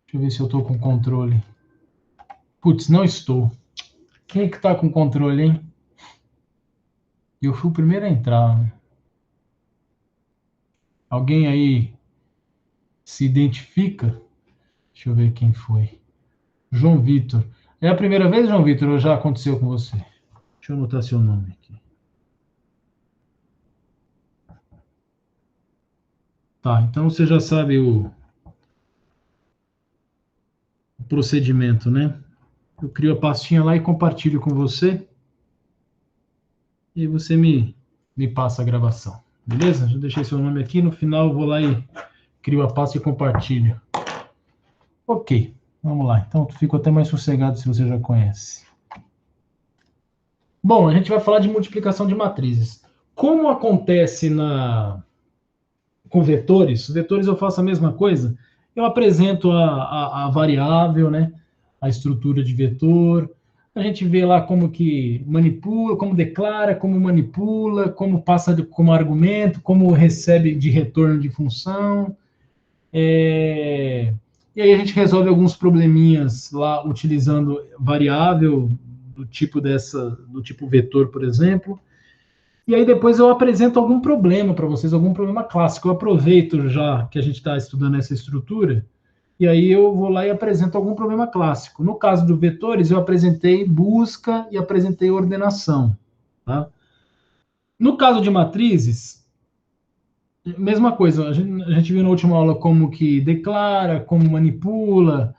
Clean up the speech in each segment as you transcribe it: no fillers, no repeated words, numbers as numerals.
Deixa eu ver se eu estou com controle. Putz, não estou. Quem é que está com controle, hein? Eu fui o primeiro a entrar. Né? Alguém aí se identifica? Deixa eu ver quem foi. João Vitor. É a primeira vez, João Vitor, ou já aconteceu com você? Deixa eu anotar seu nome aqui. Tá, então você já sabe o procedimento, né? Eu crio a pastinha lá e compartilho com você. E você me passa a gravação. Beleza? Já deixei seu nome aqui. No final eu vou lá e crio a pasta e compartilho. Ok, vamos lá. Então fico até mais sossegado se você já conhece. Bom, a gente vai falar de multiplicação de matrizes. Como acontece com vetores eu faço a mesma coisa. Eu apresento a variável, né? A estrutura de vetor. A gente vê lá como que manipula, como declara, como manipula, como passa como argumento, como recebe de retorno de função. E aí a gente resolve alguns probleminhas lá utilizando variável do tipo vetor, por exemplo. E aí depois eu apresento algum problema para vocês, algum problema clássico. Eu aproveito já que a gente está estudando essa estrutura, e aí eu vou lá e apresento algum problema clássico. No caso do vetores, eu apresentei busca e apresentei ordenação. Tá? No caso de matrizes, mesma coisa. A gente viu na última aula como que declara, como manipula,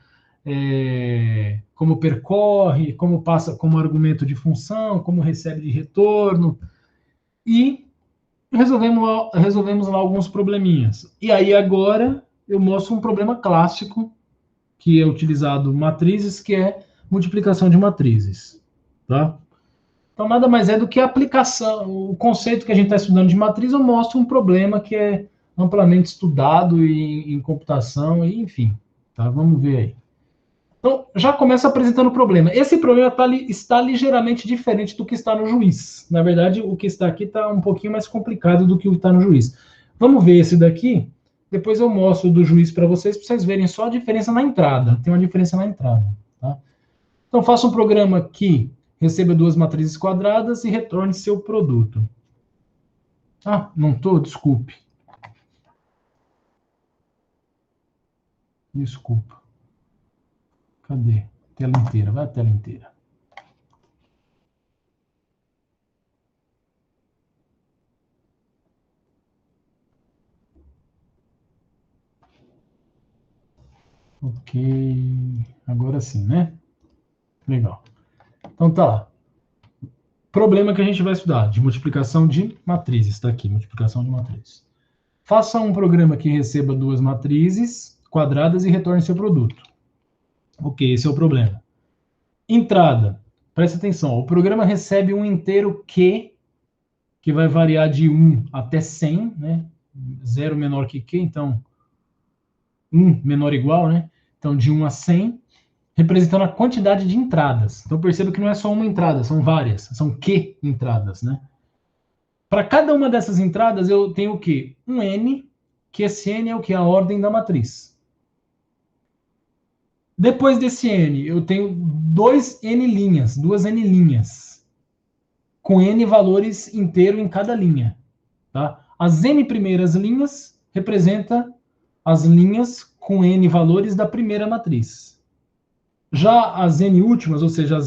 como percorre, como passa como argumento de função, como recebe de retorno. E resolvemos lá alguns probleminhas. E aí agora eu mostro um problema clássico que é utilizado matrizes, que é multiplicação de matrizes, tá? Então nada mais é do que a aplicação, o conceito que a gente está estudando de matriz, eu mostro um problema que é amplamente estudado em computação, e enfim, tá? Vamos ver aí. Então, já começa apresentando o problema. Esse problema está ligeiramente diferente do que está no juiz. Na verdade, o que está aqui está um pouquinho mais complicado do que o que está no juiz. Vamos ver esse daqui. Depois eu mostro do juiz para vocês verem só a diferença na entrada. Tem uma diferença na entrada. Tá? Então, faça um programa que receba duas matrizes quadradas e retorne seu produto. Ah, não estou? Desculpe. Desculpa. Cadê? Tela inteira. Vai a tela inteira. Ok. Agora sim, né? Legal. Então tá lá. Problema que a gente vai estudar, de multiplicação de matrizes. Está aqui, multiplicação de matrizes. Faça um programa que receba duas matrizes quadradas e retorne seu produto. Ok, esse é o problema. Entrada. Presta atenção. O programa recebe um inteiro Q, que vai variar de 1 até 100, né? 0 menor que Q, então 1 menor ou igual, né? Então de 1 a 100, representando a quantidade de entradas. Então perceba que não é só uma entrada, são várias, são Q entradas, né? Para cada uma dessas entradas, eu tenho o quê? Um N, que esse N é o que? A ordem da matriz. Depois desse N, eu tenho dois N linhas, duas N linhas, com N valores inteiro em cada linha. Tá? As N primeiras linhas representam as linhas com N valores da primeira matriz. Já as N últimas, ou seja,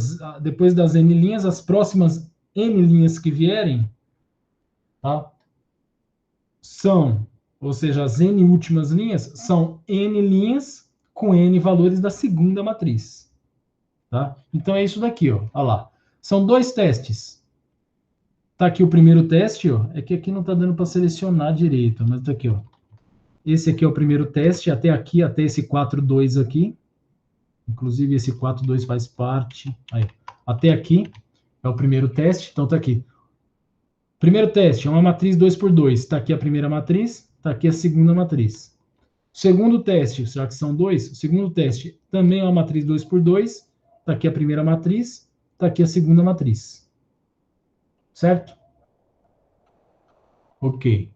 depois das N linhas, as próximas N linhas que vierem, tá? São, ou seja, as N últimas linhas são N linhas com N valores da segunda matriz. Tá? Então é isso daqui, ó. Olha lá. São dois testes. Tá aqui o primeiro teste, ó. É que aqui não tá dando para selecionar direito, mas tá aqui, ó. Esse aqui é o primeiro teste, até aqui, até esse 4,2 aqui. Inclusive, esse 4,2 faz parte. Aí, até aqui é o primeiro teste, então tá aqui. Primeiro teste é uma matriz 2 por 2. Está aqui a primeira matriz, está aqui a segunda matriz. Segundo teste, já que são dois, o segundo teste também é uma matriz 2 por 2. Está aqui a primeira matriz, está aqui a segunda matriz. Certo? Ok.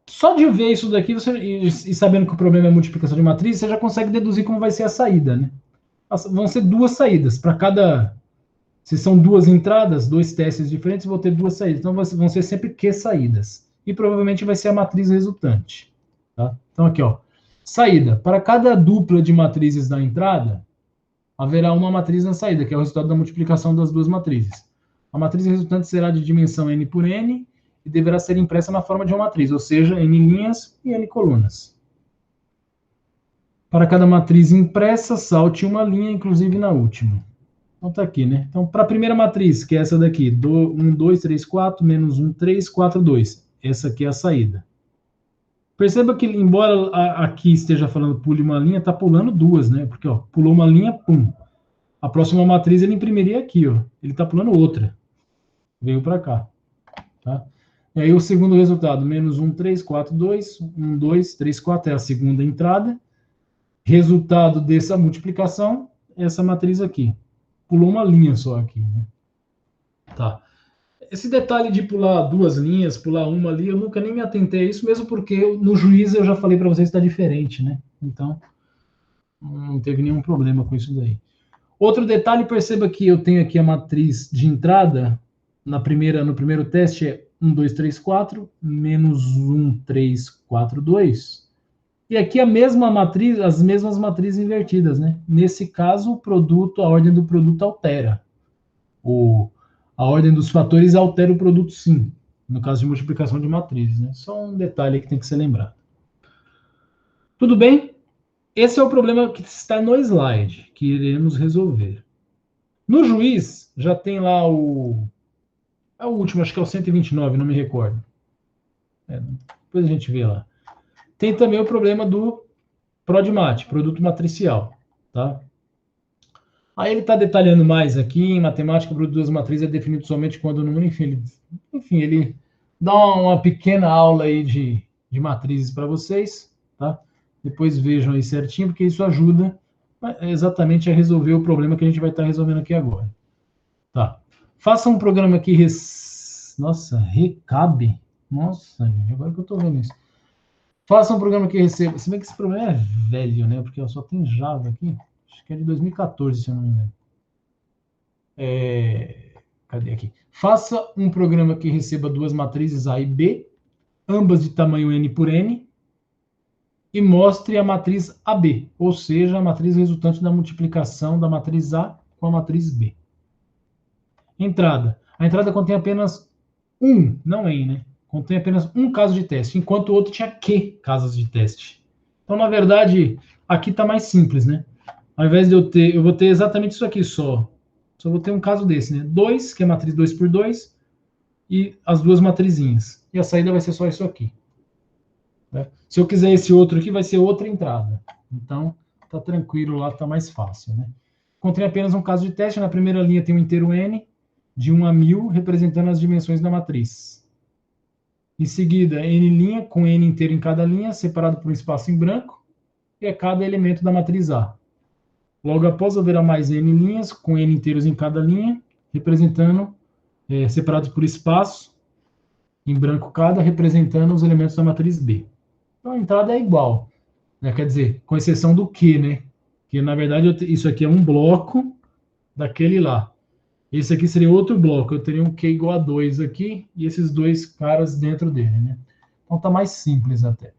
Só de ver isso daqui, e sabendo que o problema é multiplicação de matriz, você já consegue deduzir como vai ser a saída, né? Vão ser duas saídas. Para cada... Se são duas entradas, dois testes diferentes, vou ter duas saídas. Então, vão ser sempre Q saídas. E provavelmente vai ser a matriz resultante. Tá? Então, aqui, ó. Saída. Para cada dupla de matrizes na entrada, haverá uma matriz na saída, que é o resultado da multiplicação das duas matrizes. A matriz resultante será de dimensão n por n e deverá ser impressa na forma de uma matriz, ou seja, n linhas e n colunas. Para cada matriz impressa, salte uma linha, inclusive na última. Então tá aqui, né? Então, para a primeira matriz, que é essa daqui, 1, 2, 3, 4, menos 1, 3, 4, 2. Essa aqui é a saída. Perceba que, embora aqui esteja falando pule uma linha, tá pulando duas, né? Porque, ó, pulou uma linha, pum. A próxima matriz ele imprimiria aqui, ó. Ele está pulando outra. Veio para cá. Tá? E aí o segundo resultado, menos 1, 3, 4, 2. 1, 2, 3, 4 é a segunda entrada. Resultado dessa multiplicação, essa matriz aqui. Pulou uma linha só aqui. Né? Tá. Esse detalhe de pular duas linhas, pular uma ali, eu nunca nem me atentei a isso, mesmo porque no juiz eu já falei para vocês que está diferente, né? Então, não teve nenhum problema com isso daí. Outro detalhe, perceba que eu tenho aqui a matriz de entrada, no primeiro teste é 1, 2, 3, 4, menos 1, 3, 4, 2. E aqui a mesma matriz, as mesmas matrizes invertidas, né? Nesse caso, o produto, a ordem do produto altera. A ordem dos fatores altera o produto, sim. No caso de multiplicação de matrizes, né? Só um detalhe que tem que ser lembrado. Tudo bem? Esse é o problema que está no slide, que iremos resolver. No juiz, já tem lá o... É o último, acho que é o 129, não me recordo. Depois a gente vê lá. Tem também o problema do PRODMAT, produto matricial. Tá? Aí ele está detalhando mais aqui, em matemática, o produto de duas matrizes é definido somente quando o número, enfim, ele dá uma pequena aula aí de matrizes para vocês. Tá? Depois vejam aí certinho, porque isso ajuda exatamente a resolver o problema que a gente vai estar resolvendo aqui agora. Tá. Faça um programa que... Nossa, recabe. Nossa, gente, agora que eu tô vendo isso. Faça um programa que receba... Se bem que esse problema é velho, né? Porque só tem Java aqui. Acho que é de 2014, se eu não me engano. Cadê aqui? Faça um programa que receba duas matrizes A e B, ambas de tamanho n por n, e mostre a matriz AB, ou seja, a matriz resultante da multiplicação da matriz A com a matriz B. Entrada. A entrada contém apenas um, não N, né? Contém apenas um caso de teste, enquanto o outro tinha Q casos de teste. Então, na verdade, aqui está mais simples, né? Ao invés de eu vou ter exatamente isso aqui só. Só vou ter um caso desse, né? 2, que é matriz 2 por 2, e as duas matrizinhas. E a saída vai ser só isso aqui. Né? Se eu quiser esse outro aqui, vai ser outra entrada. Então, tá tranquilo lá, tá mais fácil, né? Contém apenas um caso de teste. Na primeira linha tem um inteiro N, de 1 a 1000, representando as dimensões da matriz. Em seguida, n' com n inteiro em cada linha, separado por um espaço em branco, e é cada elemento da matriz A. Logo após, haverá mais n linhas, com n inteiros em cada linha, representando, separados por espaço, em branco cada, representando os elementos da matriz B. Então, a entrada é igual, né? Quer dizer, com exceção do Q, né? Que, na verdade, isso aqui é um bloco daquele lá. Esse aqui seria outro bloco. Eu teria um Q igual a 2 aqui e esses dois caras dentro dele, né? Então tá mais simples até.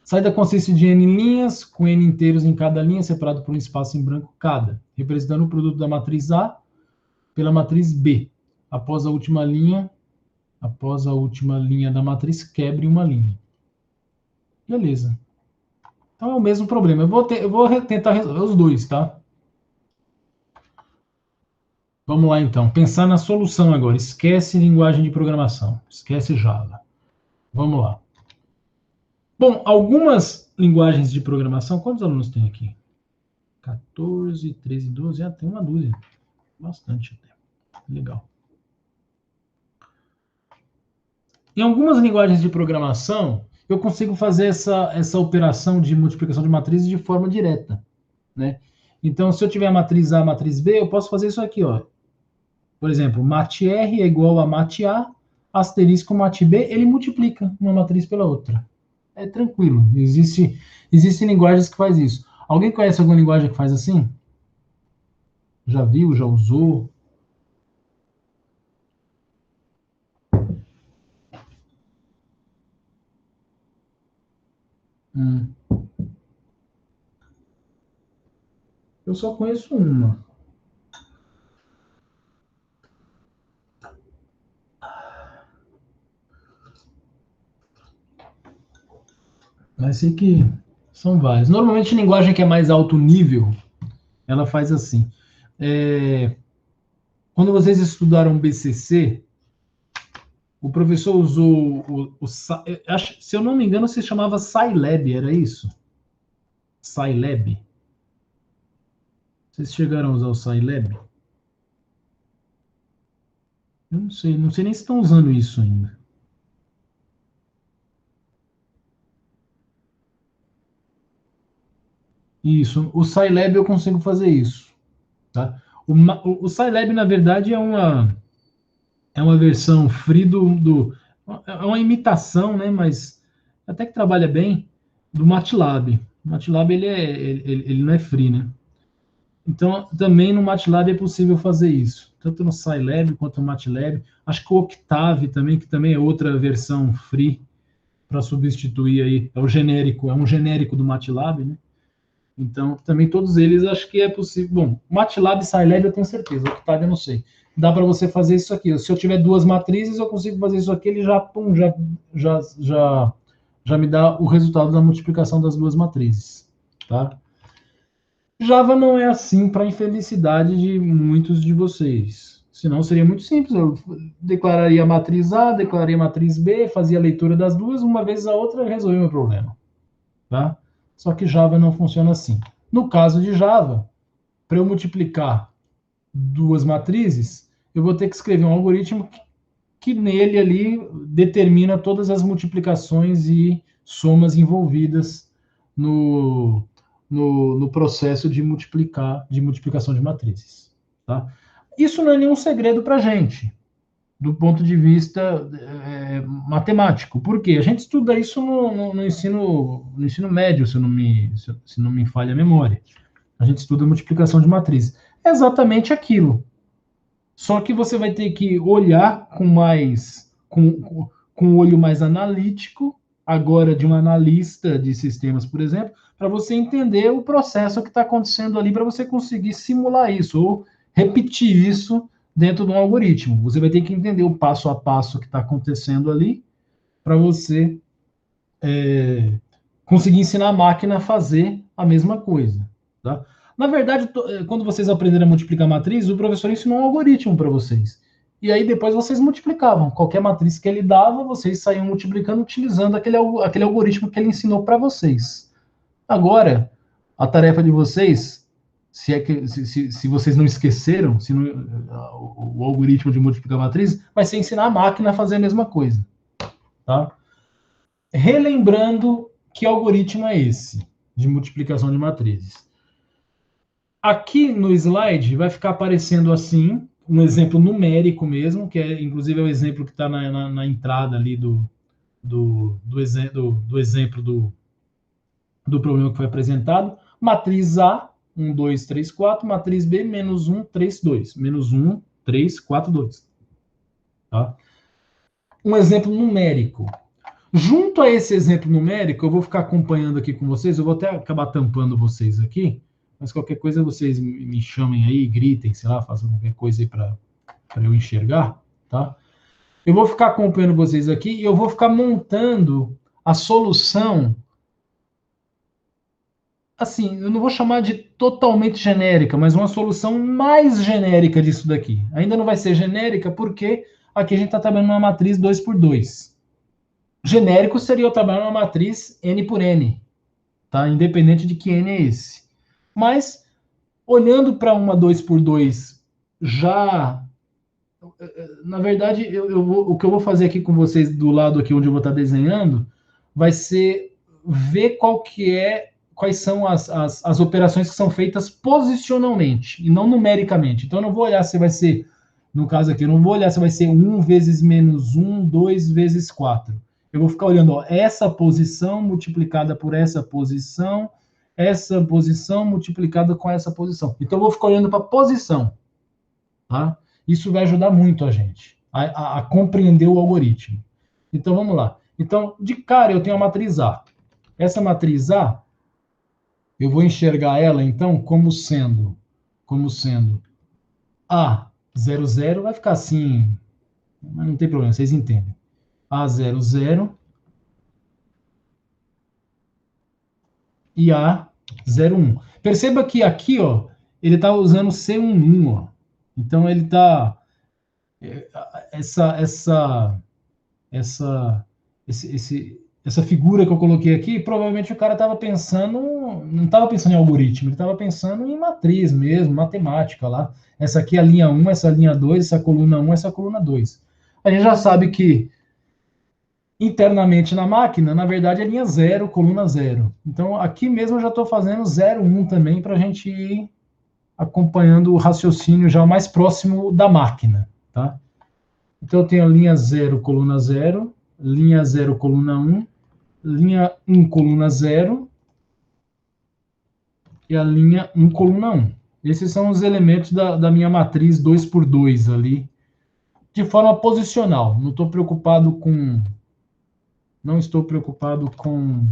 Saída consiste de n linhas, com n inteiros em cada linha, separado por um espaço em branco cada, representando o produto da matriz A pela matriz B. Após a última linha da matriz, quebre uma linha. Beleza. Então é o mesmo problema. Eu vou tentar resolver os dois, tá? Vamos lá, então. Pensar na solução agora. Esquece linguagem de programação. Esquece Java. Vamos lá. Bom, algumas linguagens de programação... Quantos alunos tem aqui? 14, 13, 12... tem uma dúzia. Bastante até. Legal. Em algumas linguagens de programação, eu consigo fazer essa operação de multiplicação de matrizes de forma direta, né? Então, se eu tiver a matriz A, a matriz B, eu posso fazer isso aqui, ó. Por exemplo, mat R é igual a mat A asterisco mat b, ele multiplica uma matriz pela outra. É tranquilo. Existem linguagens que faz isso. Alguém conhece alguma linguagem que faz assim? Já viu, já usou? Eu só conheço uma. Mas sei que são várias. Normalmente, linguagem que é mais alto nível, ela faz assim. Quando vocês estudaram BCC, o professor usou se eu não me engano, se chamava Scilab, era isso? Scilab. Vocês chegaram a usar o Scilab? Eu não sei nem se estão usando isso ainda. Isso, o Scilab eu consigo fazer isso, tá? O Scilab, na verdade, é uma versão free é uma imitação, né? Mas até que trabalha bem do MATLAB. O MATLAB ele não é free, né? Então também no MATLAB é possível fazer isso, tanto no Scilab quanto no MATLAB. Acho que o Octave também, que também é outra versão free para substituir aí, é um genérico do MATLAB, né? Então, também todos eles acho que é possível. Bom, MATLAB e Scilab eu tenho certeza, Octave eu não sei. Dá para você fazer isso aqui. Se eu tiver duas matrizes, eu consigo fazer isso aqui, ele já, pum, já me dá o resultado da multiplicação das duas matrizes, tá? Java não é assim para a infelicidade de muitos de vocês. Senão seria muito simples. Eu declararia a matriz A, declararia a matriz B, fazia a leitura das duas, uma vez a outra, resolvia o meu problema, tá? Só que Java não funciona assim. No caso de Java, para eu multiplicar duas matrizes, eu vou ter que escrever um algoritmo que nele ali determina todas as multiplicações e somas envolvidas no processo de multiplicação de matrizes. Tá? Isso não é nenhum segredo para a gente, do ponto de vista matemático. Por quê? A gente estuda isso no ensino médio, se não me falha a memória. A gente estuda multiplicação de matrizes. É exatamente aquilo. Só que você vai ter que olhar com um olho mais analítico, agora de um analista de sistemas, por exemplo, para você entender o processo que está acontecendo ali, para você conseguir simular isso, ou repetir isso dentro de um algoritmo. Você vai ter que entender o passo a passo que está acontecendo ali, para você conseguir ensinar a máquina a fazer a mesma coisa. Tá? Na verdade, quando vocês aprenderam a multiplicar matriz, o professor ensinou um algoritmo para vocês. E aí depois vocês multiplicavam. Qualquer matriz que ele dava, vocês saíam multiplicando utilizando aquele algoritmo que ele ensinou para vocês. Agora, a tarefa de vocês, se vocês não esqueceram, o algoritmo de multiplicar matriz, vai ser ensinar a máquina a fazer a mesma coisa. Tá? Relembrando que algoritmo é esse de multiplicação de matrizes. Aqui no slide vai ficar aparecendo assim, um exemplo numérico mesmo, que é inclusive é o exemplo que está na entrada ali do exemplo do problema que foi apresentado. Matriz A, 1, 2, 3, 4. Matriz B, menos 1, 3, 2. Menos 1, 3, 4, 2. Tá? Um exemplo numérico. Junto a esse exemplo numérico, eu vou ficar acompanhando aqui com vocês, eu vou até acabar tampando vocês aqui, mas qualquer coisa vocês me chamem aí, gritem, sei lá, façam qualquer coisa aí para eu enxergar, tá? Eu vou ficar acompanhando vocês aqui e eu vou ficar montando a solução, assim, eu não vou chamar de totalmente genérica, mas uma solução mais genérica disso daqui. Ainda não vai ser genérica porque aqui a gente está trabalhando numa matriz 2 por 2. Genérico seria eu trabalhar numa matriz N por N, tá? Independente de que N é esse. Mas, olhando para uma 2 por 2 já... Na verdade, o que eu vou fazer aqui com vocês do lado aqui onde eu vou estar desenhando vai ser ver quais são as operações que são feitas posicionalmente e não numericamente. Então, eu não vou olhar se vai ser No caso aqui, eu não vou olhar se vai ser 1 vezes menos 1, 2 vezes 4. Eu vou ficar olhando, ó, essa posição multiplicada por essa posição multiplicada com essa posição. Então, eu vou ficar olhando para a posição. Tá? Isso vai ajudar muito a gente a compreender o algoritmo. Então, vamos lá. Então, de cara, eu tenho a matriz A. Essa matriz A, eu vou enxergar ela, então, como sendo A00, vai ficar assim, mas não tem problema, vocês entendem. A00 e A01. Perceba que aqui, ó, ele está usando C11, ó. Então, ele está... essa figura que eu coloquei aqui, provavelmente o cara estava pensando, não estava pensando em algoritmo, ele estava pensando em matriz mesmo, matemática lá. Essa aqui é a linha 1, essa é a linha 2, essa coluna 1, essa é a coluna 2. A gente já sabe que internamente na máquina, na verdade, é linha 0, coluna 0. Então, aqui mesmo eu já estou fazendo 0, 1 também, para a gente ir acompanhando o raciocínio já mais próximo da máquina, tá? Então, eu tenho a linha 0, coluna 0, linha 0, coluna 1, linha 1, coluna 0 e a linha 1, coluna 1. Esses são os elementos da minha matriz 2 por 2 ali, de forma posicional. Não estou preocupado com... Não estou preocupado com...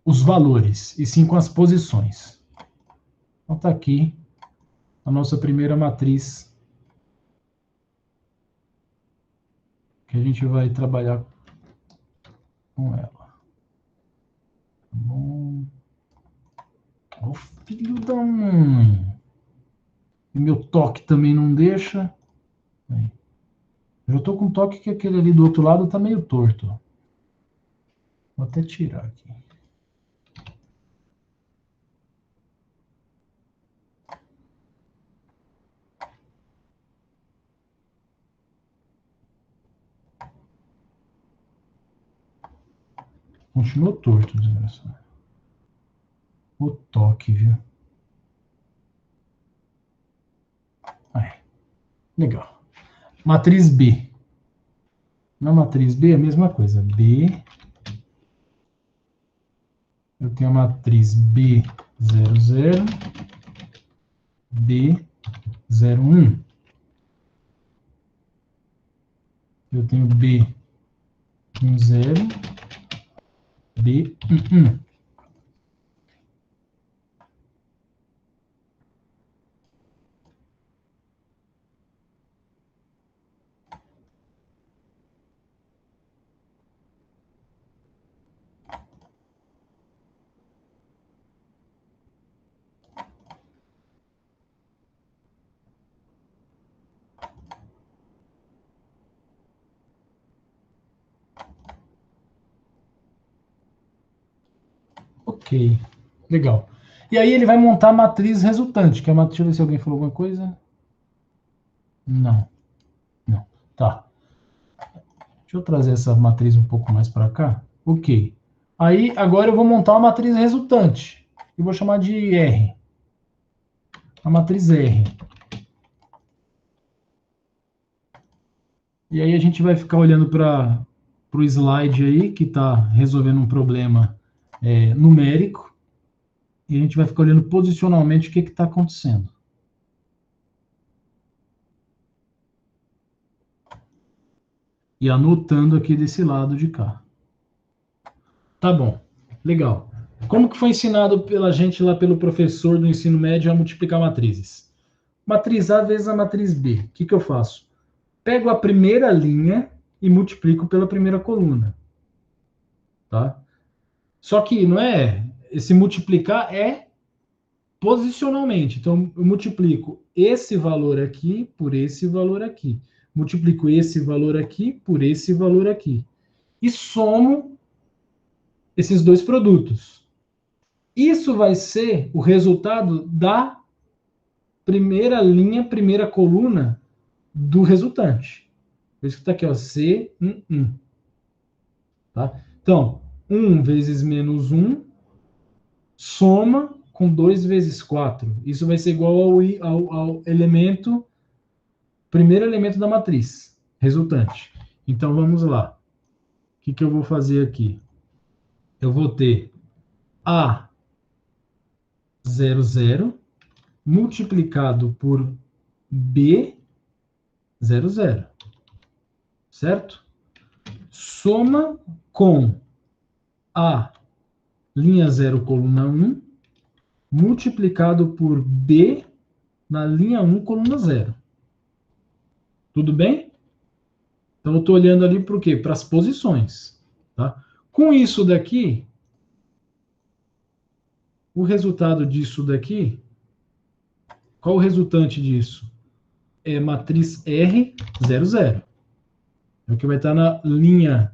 os valores, e sim com as posições. Então, está aqui a nossa primeira matriz que a gente vai trabalhar com ela. Tá bom? Ó, filho da mãe. E meu toque também não deixa. Aí. Eu já estou com um toque que aquele ali do outro lado está meio torto. Vou até tirar aqui. Continuou torto, desgraçado. O toque, viu? Aí. Legal. Matriz B. Na matriz B, a mesma coisa. B. Eu tenho a matriz B00, B01. Eu tenho B10, B11. Ok, legal. E aí ele vai montar a matriz resultante, que é a matriz... Deixa eu ver se alguém falou alguma coisa. Não, não. Tá. Deixa eu trazer essa matriz um pouco mais para cá. Ok. Aí, agora eu vou montar uma matriz resultante. Eu vou chamar de R. A matriz R. E aí a gente vai ficar olhando para o slide aí, que está resolvendo um problema numérico. E a gente vai ficar olhando posicionalmente o que está acontecendo. E anotando aqui desse lado de cá. Tá bom, legal. Como que foi ensinado pela gente lá, pelo professor do ensino médio, a multiplicar matrizes? Matriz A vezes a matriz B. O que eu faço? Pego a primeira linha e multiplico pela primeira coluna. Tá? Só que não é... Esse multiplicar é posicionalmente. Então, eu multiplico esse valor aqui por esse valor aqui. Multiplico esse valor aqui por esse valor aqui. E somo esses dois produtos. Isso vai ser o resultado da primeira linha, primeira coluna do resultante. Por isso que está aqui, ó, C11. Tá? Então, 1 vezes menos 1, soma com 2 vezes 4. Isso vai ser igual ao elemento, primeiro elemento da matriz, resultante. Então, vamos lá. O que eu vou fazer aqui? Eu vou ter A00 multiplicado por B00, certo? Soma com A, linha 0, coluna 1, multiplicado por B na linha 1, coluna 0. Tudo bem? Então, eu estou olhando ali para o quê? Para as posições. Tá? Com isso daqui, o resultado disso daqui, qual o resultante disso? É matriz R00. É o que vai estar na linha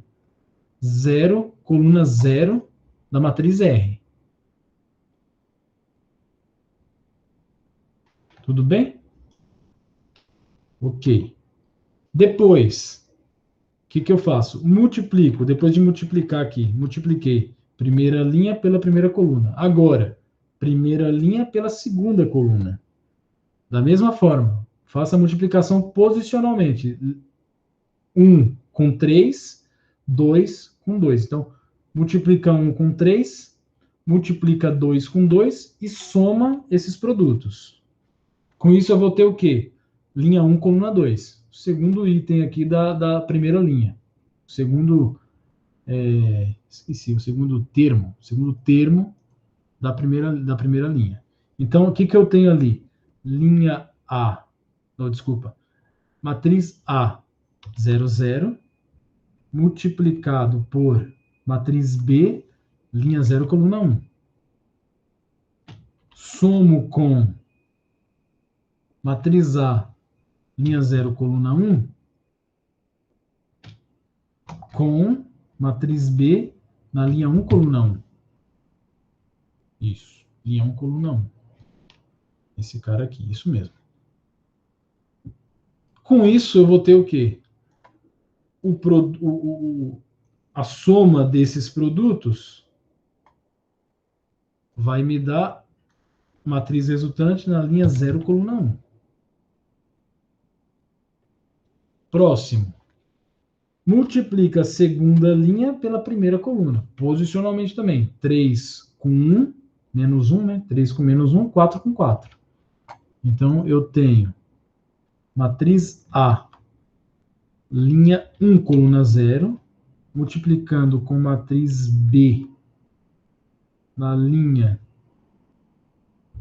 0, coluna 0 da matriz R. Tudo bem? Ok. Depois, o que eu faço? Multiplico. Depois de multiplicar aqui, multipliquei primeira linha pela primeira coluna. Agora, primeira linha pela segunda coluna. Da mesma forma, faça a multiplicação posicionalmente. 1 com 3, 2 com 2. Então, multiplica 1 com 3, multiplica 2 com 2 e soma esses produtos. Com isso, eu vou ter o quê? Linha 1, coluna 2. O segundo item aqui da primeira linha. O segundo, esqueci, o segundo termo da primeira linha. Então, o que eu tenho ali? Linha A, não, desculpa, matriz A00 multiplicado por matriz B, linha 0, coluna 1. Somo com matriz A, linha 0, coluna 1, com matriz B na linha 1, coluna 1. Isso, linha 1, coluna 1. Esse cara aqui, isso mesmo. Com isso, eu vou ter o quê? A soma desses produtos vai me dar matriz resultante na linha 0, coluna 1. Próximo. Multiplica a segunda linha pela primeira coluna. Posicionalmente também. 3 com 1, menos 1, né? 3 com menos 1, 4 com 4. Então, eu tenho matriz A, linha 1, coluna 0, multiplicando com matriz B na linha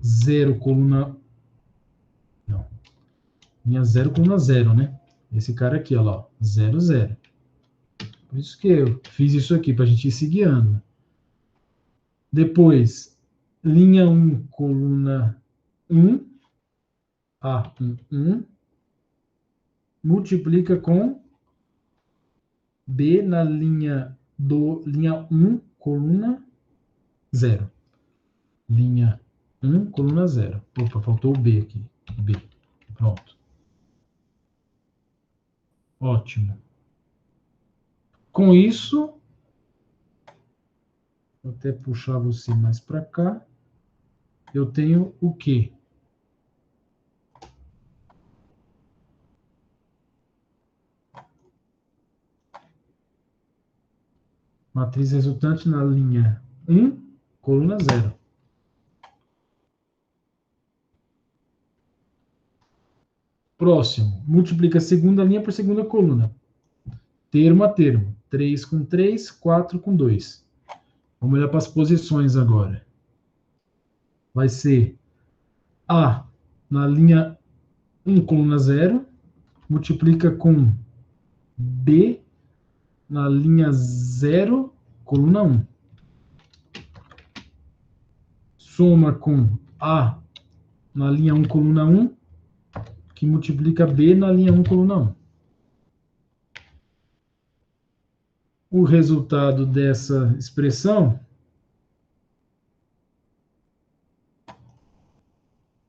0, coluna... Não. Linha 0, coluna 0, né? Esse cara aqui, olha lá, 0, 0. Por isso que eu fiz isso aqui, para a gente ir se guiando. Depois, linha 1, coluna 1, A1, 1, multiplica com B na linha 1, coluna 0. Linha 1, coluna 0. Opa, faltou o B aqui. B. Pronto. Ótimo. Com isso, vou até puxar você mais para cá. Eu tenho o quê? Matriz resultante na linha 1, coluna 0. Próximo. Multiplica a segunda linha por segunda coluna. Termo a termo. 3 com 3, 4 com 2. Vamos olhar para as posições agora. Vai ser A na linha 1, coluna 0. Multiplica com B na linha 0, coluna 1. Soma com A na linha 1, coluna 1, que multiplica B na linha 1, coluna 1. O resultado dessa expressão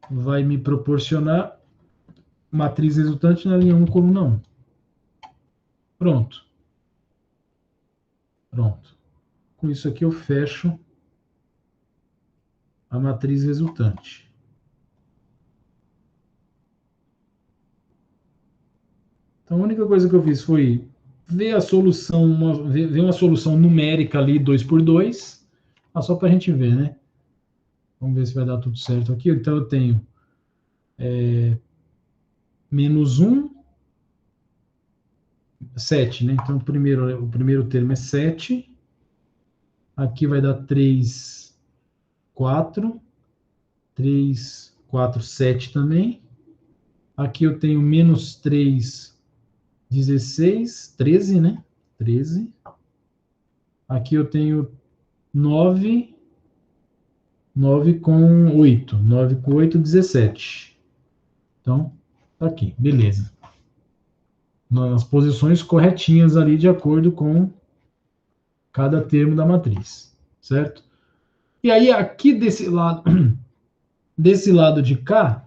vai me proporcionar matriz resultante na linha 1, coluna 1. Pronto. Pronto. Com isso aqui eu fecho a matriz resultante. Então, a única coisa que eu fiz foi ver a solução, ver uma solução numérica ali, 2 por 2, só para a gente ver, né? Vamos ver se vai dar tudo certo aqui. Então, eu tenho menos 1, 7, né? Então, o primeiro termo é 7. Aqui vai dar 3, 4. 3, 4, 7 também. Aqui eu tenho menos 3, 16, 13, né? 13. Aqui eu tenho 9, 9 com 8. 9 com 8, 17. Então, tá aqui, beleza. Nas posições corretinhas ali, de acordo com cada termo da matriz, certo? E aí, aqui desse lado de cá,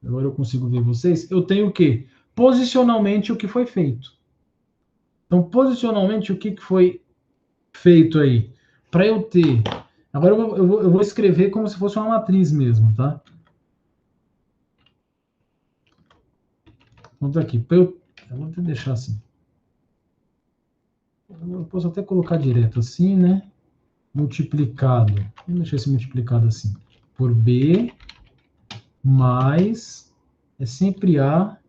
agora eu consigo ver vocês, eu tenho o quê? Posicionalmente, o que foi feito. Então, posicionalmente, o que foi feito aí? Para eu ter... Agora eu vou escrever como se fosse uma matriz mesmo, tá? Então, tá aqui. Eu vou até deixar assim. Eu posso até colocar direto assim, né? Multiplicado. Vamos deixar esse multiplicado assim. Por B mais... É sempre A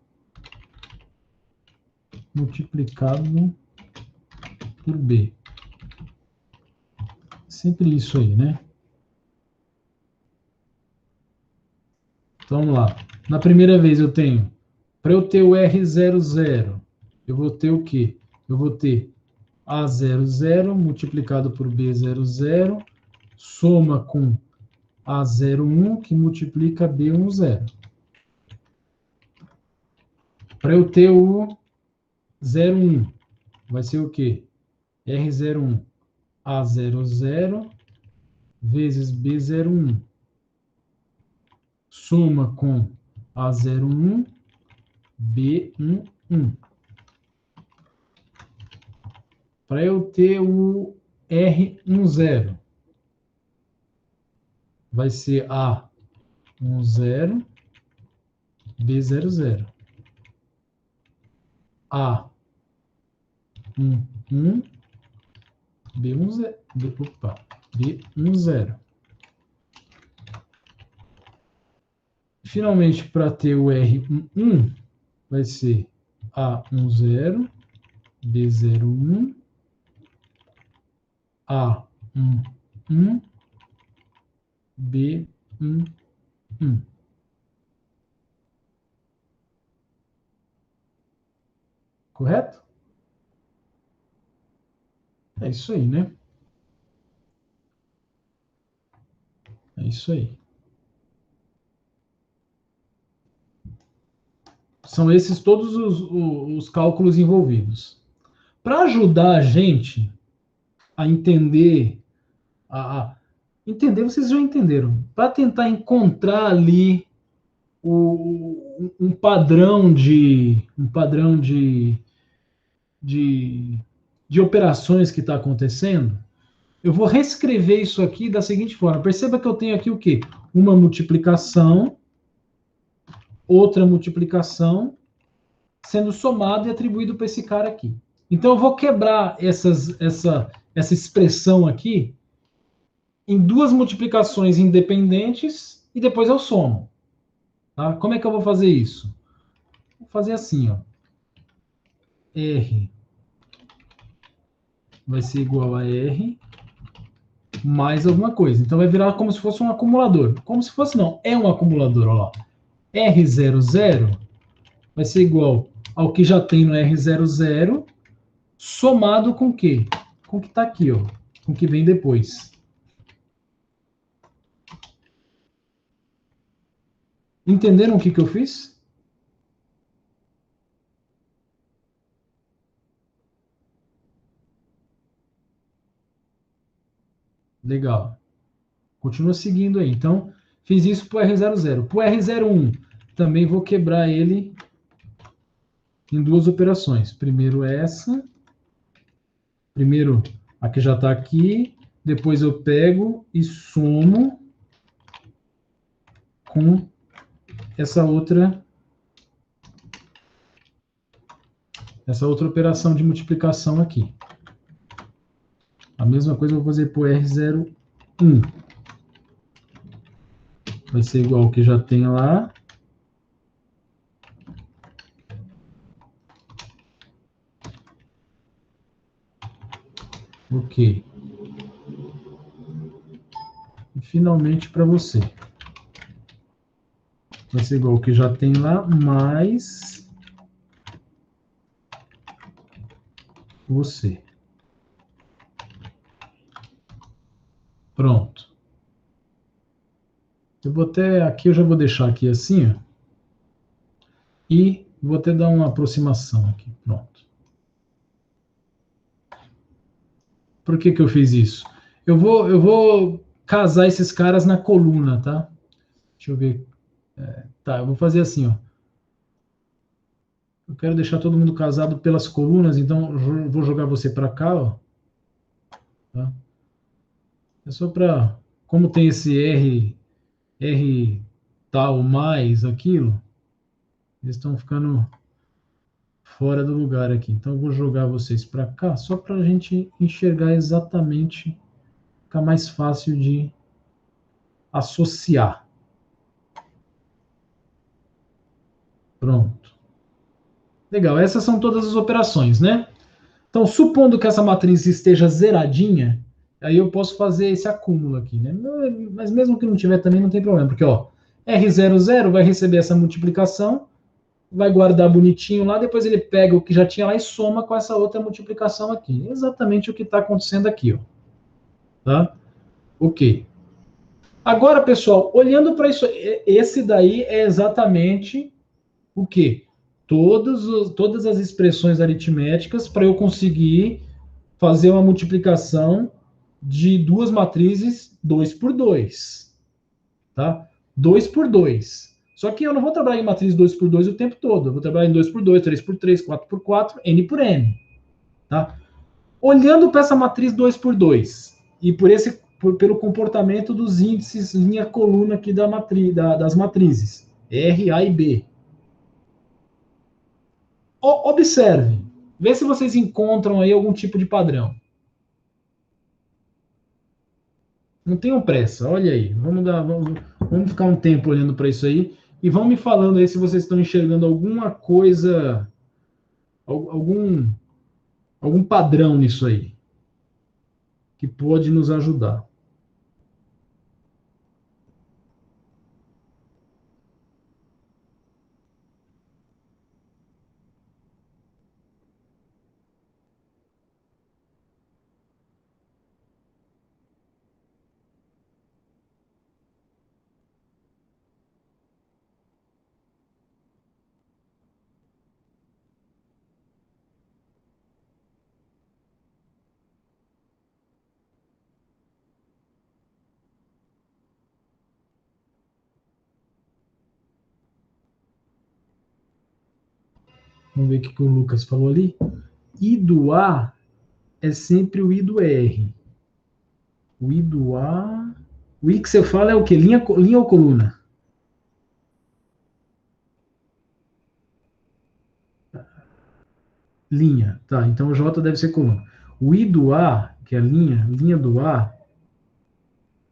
multiplicado por B. Sempre isso aí, né? Então, vamos lá. Na primeira vez eu tenho, para eu ter o R00, eu vou ter o quê? Eu vou ter A00 multiplicado por B00, soma com A01, que multiplica B10. Para eu ter o 01, vai ser o quê? R01, A00 vezes B01, soma com A01, B11. Para eu ter o R10, vai ser A10, B00. A11, B10, B10. Finalmente, para ter o R11, vai ser A10, B01, A11, B11. Correto? É isso aí, né? É isso aí. São esses todos os cálculos envolvidos. Para ajudar a gente a entender, entender, vocês já entenderam, para tentar encontrar ali um padrão de operações que está acontecendo, eu vou reescrever isso aqui da seguinte forma. Perceba que eu tenho aqui o quê? Uma multiplicação, outra multiplicação, sendo somado e atribuído para esse cara aqui. Então, eu vou quebrar essa expressão aqui em duas multiplicações independentes e depois eu somo. Tá? Como é que eu vou fazer isso? Vou fazer assim, ó. R vai ser igual a R mais alguma coisa. Então, vai virar como se fosse um acumulador. Como se fosse, não. É um acumulador, ó lá. R00 vai ser igual ao que já tem no R00, somado com o quê? Com o que está aqui, ó. Com o que vem depois. Entenderam o que eu fiz? Legal. Continua seguindo aí. Então, fiz isso para o R00. Para o R01, também vou quebrar ele em duas operações. Primeiro essa. Primeiro, a que já está aqui, Depois eu pego e somo com essa outra operação de multiplicação aqui. A mesma coisa eu vou fazer para o R01. Vai ser igual ao que já tem lá. Ok. E finalmente para você. Vai ser igual ao que já tem lá, mais você. Pronto. Eu vou até aqui, eu já vou deixar aqui assim, ó, e vou até dar uma aproximação aqui. Pronto. Por que que eu fiz isso? Eu vou casar esses caras na coluna, tá? Deixa eu ver. Tá, eu vou fazer assim, ó. Eu quero deixar todo mundo casado pelas colunas, então eu vou jogar você para cá, ó. Tá? É só para, como tem esse R tal mais aquilo, eles estão ficando fora do lugar aqui. Então eu vou jogar vocês para cá, só para a gente enxergar exatamente, ficar mais fácil de associar. Pronto. Legal, essas são todas as operações, né? Então, supondo que essa matriz esteja zeradinha, aí eu posso fazer esse acúmulo aqui, né? Mas mesmo que não tiver também não tem problema, porque ó, R00 vai receber essa multiplicação, vai guardar bonitinho lá, depois ele pega o que já tinha lá e soma com essa outra multiplicação aqui. Exatamente o que está acontecendo aqui, ó. Tá? Ok. Agora, pessoal, olhando para isso, esse daí é exatamente o quê? Todas as expressões aritméticas para eu conseguir fazer uma multiplicação de duas matrizes 2 por 2, tá? 2 por 2. Só que eu não vou trabalhar em matriz 2 por 2 o tempo todo. Eu vou trabalhar em 2 por 2, 3 por 3, 4 por 4, N por N, tá? Olhando para essa matriz 2 por 2 e pelo comportamento dos índices linha coluna aqui das matrizes R, A e B. Observe, vê se vocês encontram aí algum tipo de padrão. Não tenham pressa, olha aí. Vamos ficar um tempo olhando para isso aí e vão me falando aí se vocês estão enxergando alguma coisa, algum, algum padrão nisso aí que pode nos ajudar. Vamos ver o que o Lucas falou ali. I do A é sempre o I do R. O I do A. O I que você fala é o quê? Linha ou coluna? Linha. Tá, então o J deve ser coluna. O I do A, que é a linha do A,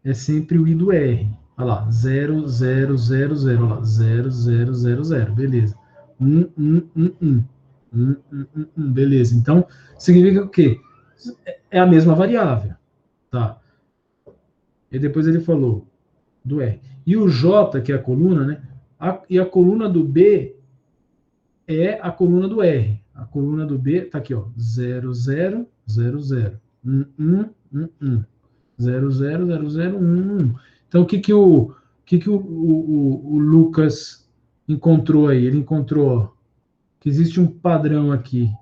é sempre o I do R. Olha lá, 0, 0, 0, 0. Olha lá, 0, 0, 0, 0. Beleza. 1, 1, 1, 1. 1, 1, 1, 1. Beleza. Então, significa o quê? É a mesma variável. Tá. E depois ele falou do R. E o J, que é a coluna, né? E a coluna do B é a coluna do R. A coluna do B tá aqui, ó. 0, 0, 0, 0. 1, 1, 1, 1. 0, 0, 0, 0, 1, 1. Então, o Lucas encontrou aí? Ele encontrou ó, que existe um padrão aqui.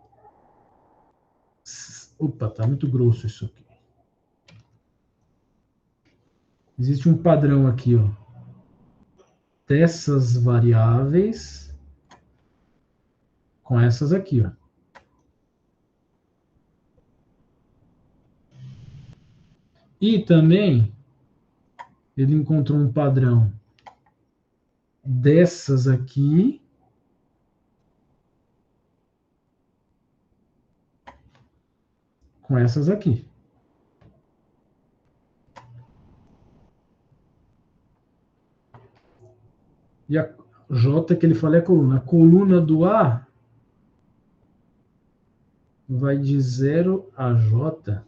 Opa, tá muito grosso isso aqui. Existe um padrão aqui, ó, dessas variáveis com essas aqui, ó. E também ele encontrou um padrão dessas aqui com essas aqui. E a J que ele fala é a coluna. A coluna do A vai de 0 a J.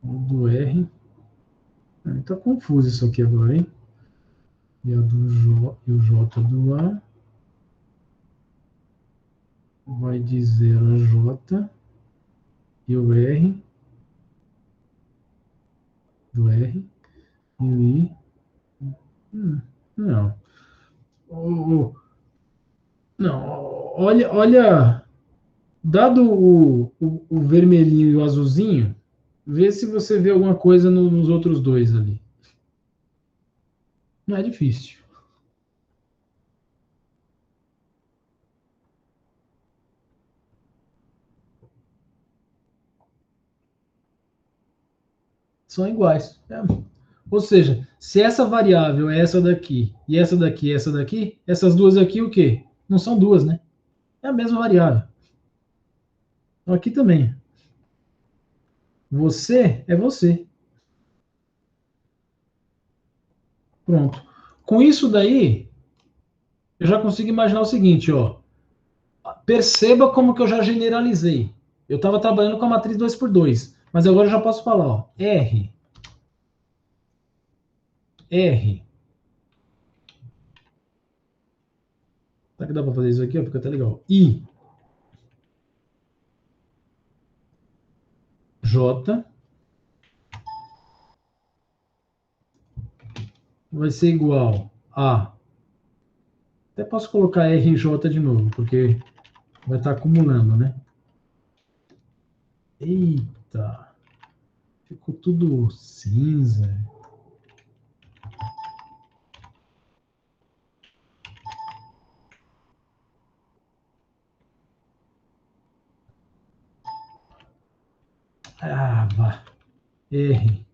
O do R. Tá confuso isso aqui agora, hein? E, e o J do A vai de 0 a J. E o R do R. E o I. Não. Não. Olha. Dado o vermelhinho e o azulzinho, vê se você vê alguma coisa nos outros dois ali. Não é difícil. São iguais. Ou seja, se essa variável é essa daqui, e essa daqui, essa daqui, essas duas aqui o quê? Não são duas, né? É a mesma variável. Aqui também. Você é você. Pronto. Com isso daí, eu já consigo imaginar o seguinte, ó. Perceba como que eu já generalizei. Eu estava trabalhando com a matriz 2x2, mas agora eu já posso falar, ó, R. Será que dá para fazer isso aqui? Ó, fica até legal. I. J. Vai ser igual a... Até posso colocar RJ de novo, porque vai estar acumulando, né? Eita. Ficou tudo cinza. Ah, vá. R.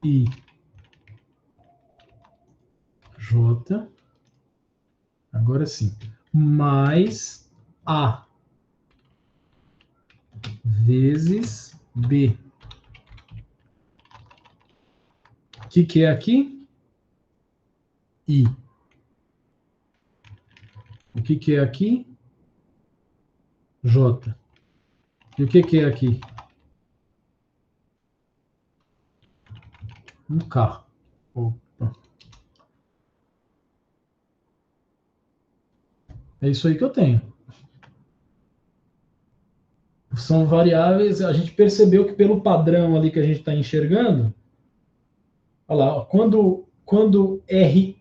I. J. Agora sim. Mais A vezes B. O que é aqui? I. O que é aqui? J. E o que é aqui? Um K. Opa. É isso aí que eu tenho. São variáveis, a gente percebeu que pelo padrão ali que a gente está enxergando, olha lá, quando R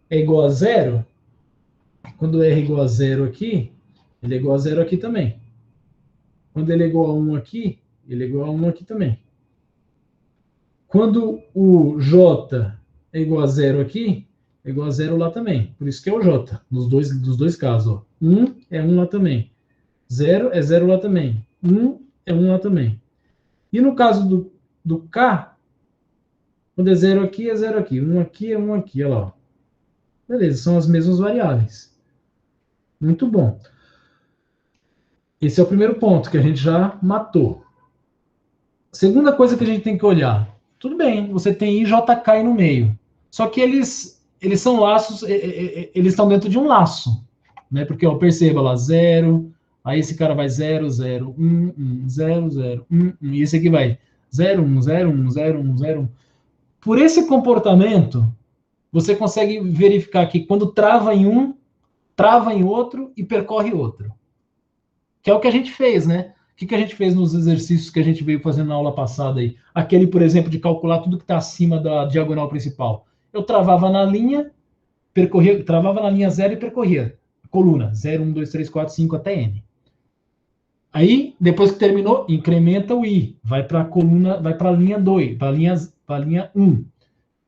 é igual a zero, quando R é igual a zero aqui, ele é igual a zero aqui também. Quando ele é igual a 1 aqui, ele é igual a 1 aqui também. Quando o J é igual a zero aqui, é igual a zero lá também. Por isso que é o J, dos dois casos. Ó. 1 é 1 lá também. 0 é 0 lá também. 1 é 1 lá também. E no caso do K, quando é 0 aqui, é 0 aqui. 1 aqui é 1 aqui. Olha lá. Beleza, são as mesmas variáveis. Muito bom. Esse é o primeiro ponto que a gente já matou. Segunda coisa que a gente tem que olhar. Tudo bem, você tem I, J, K aí no meio. Só que eles são laços, eles estão dentro de um laço. Né? Porque, ó, perceba lá, 0, aí esse cara vai 0, 0, 1, 1, 0, 0, 1, 1, e esse aqui vai 0, 1, 0, 1, 0, 1, 0, 1. Por esse comportamento, você consegue verificar que quando trava em um, trava em outro e percorre outro. Que é o que a gente fez, né? O que a gente fez nos exercícios que a gente veio fazendo na aula passada aí? Aquele, por exemplo, de calcular tudo que está acima da diagonal principal. Eu travava na linha, percorria, travava na linha 0 e percorria a coluna 0, 1, 2, 3, 4, 5 até n. Aí, depois que terminou, incrementa o i, vai para a coluna, vai para a linha 2, para a linha 1.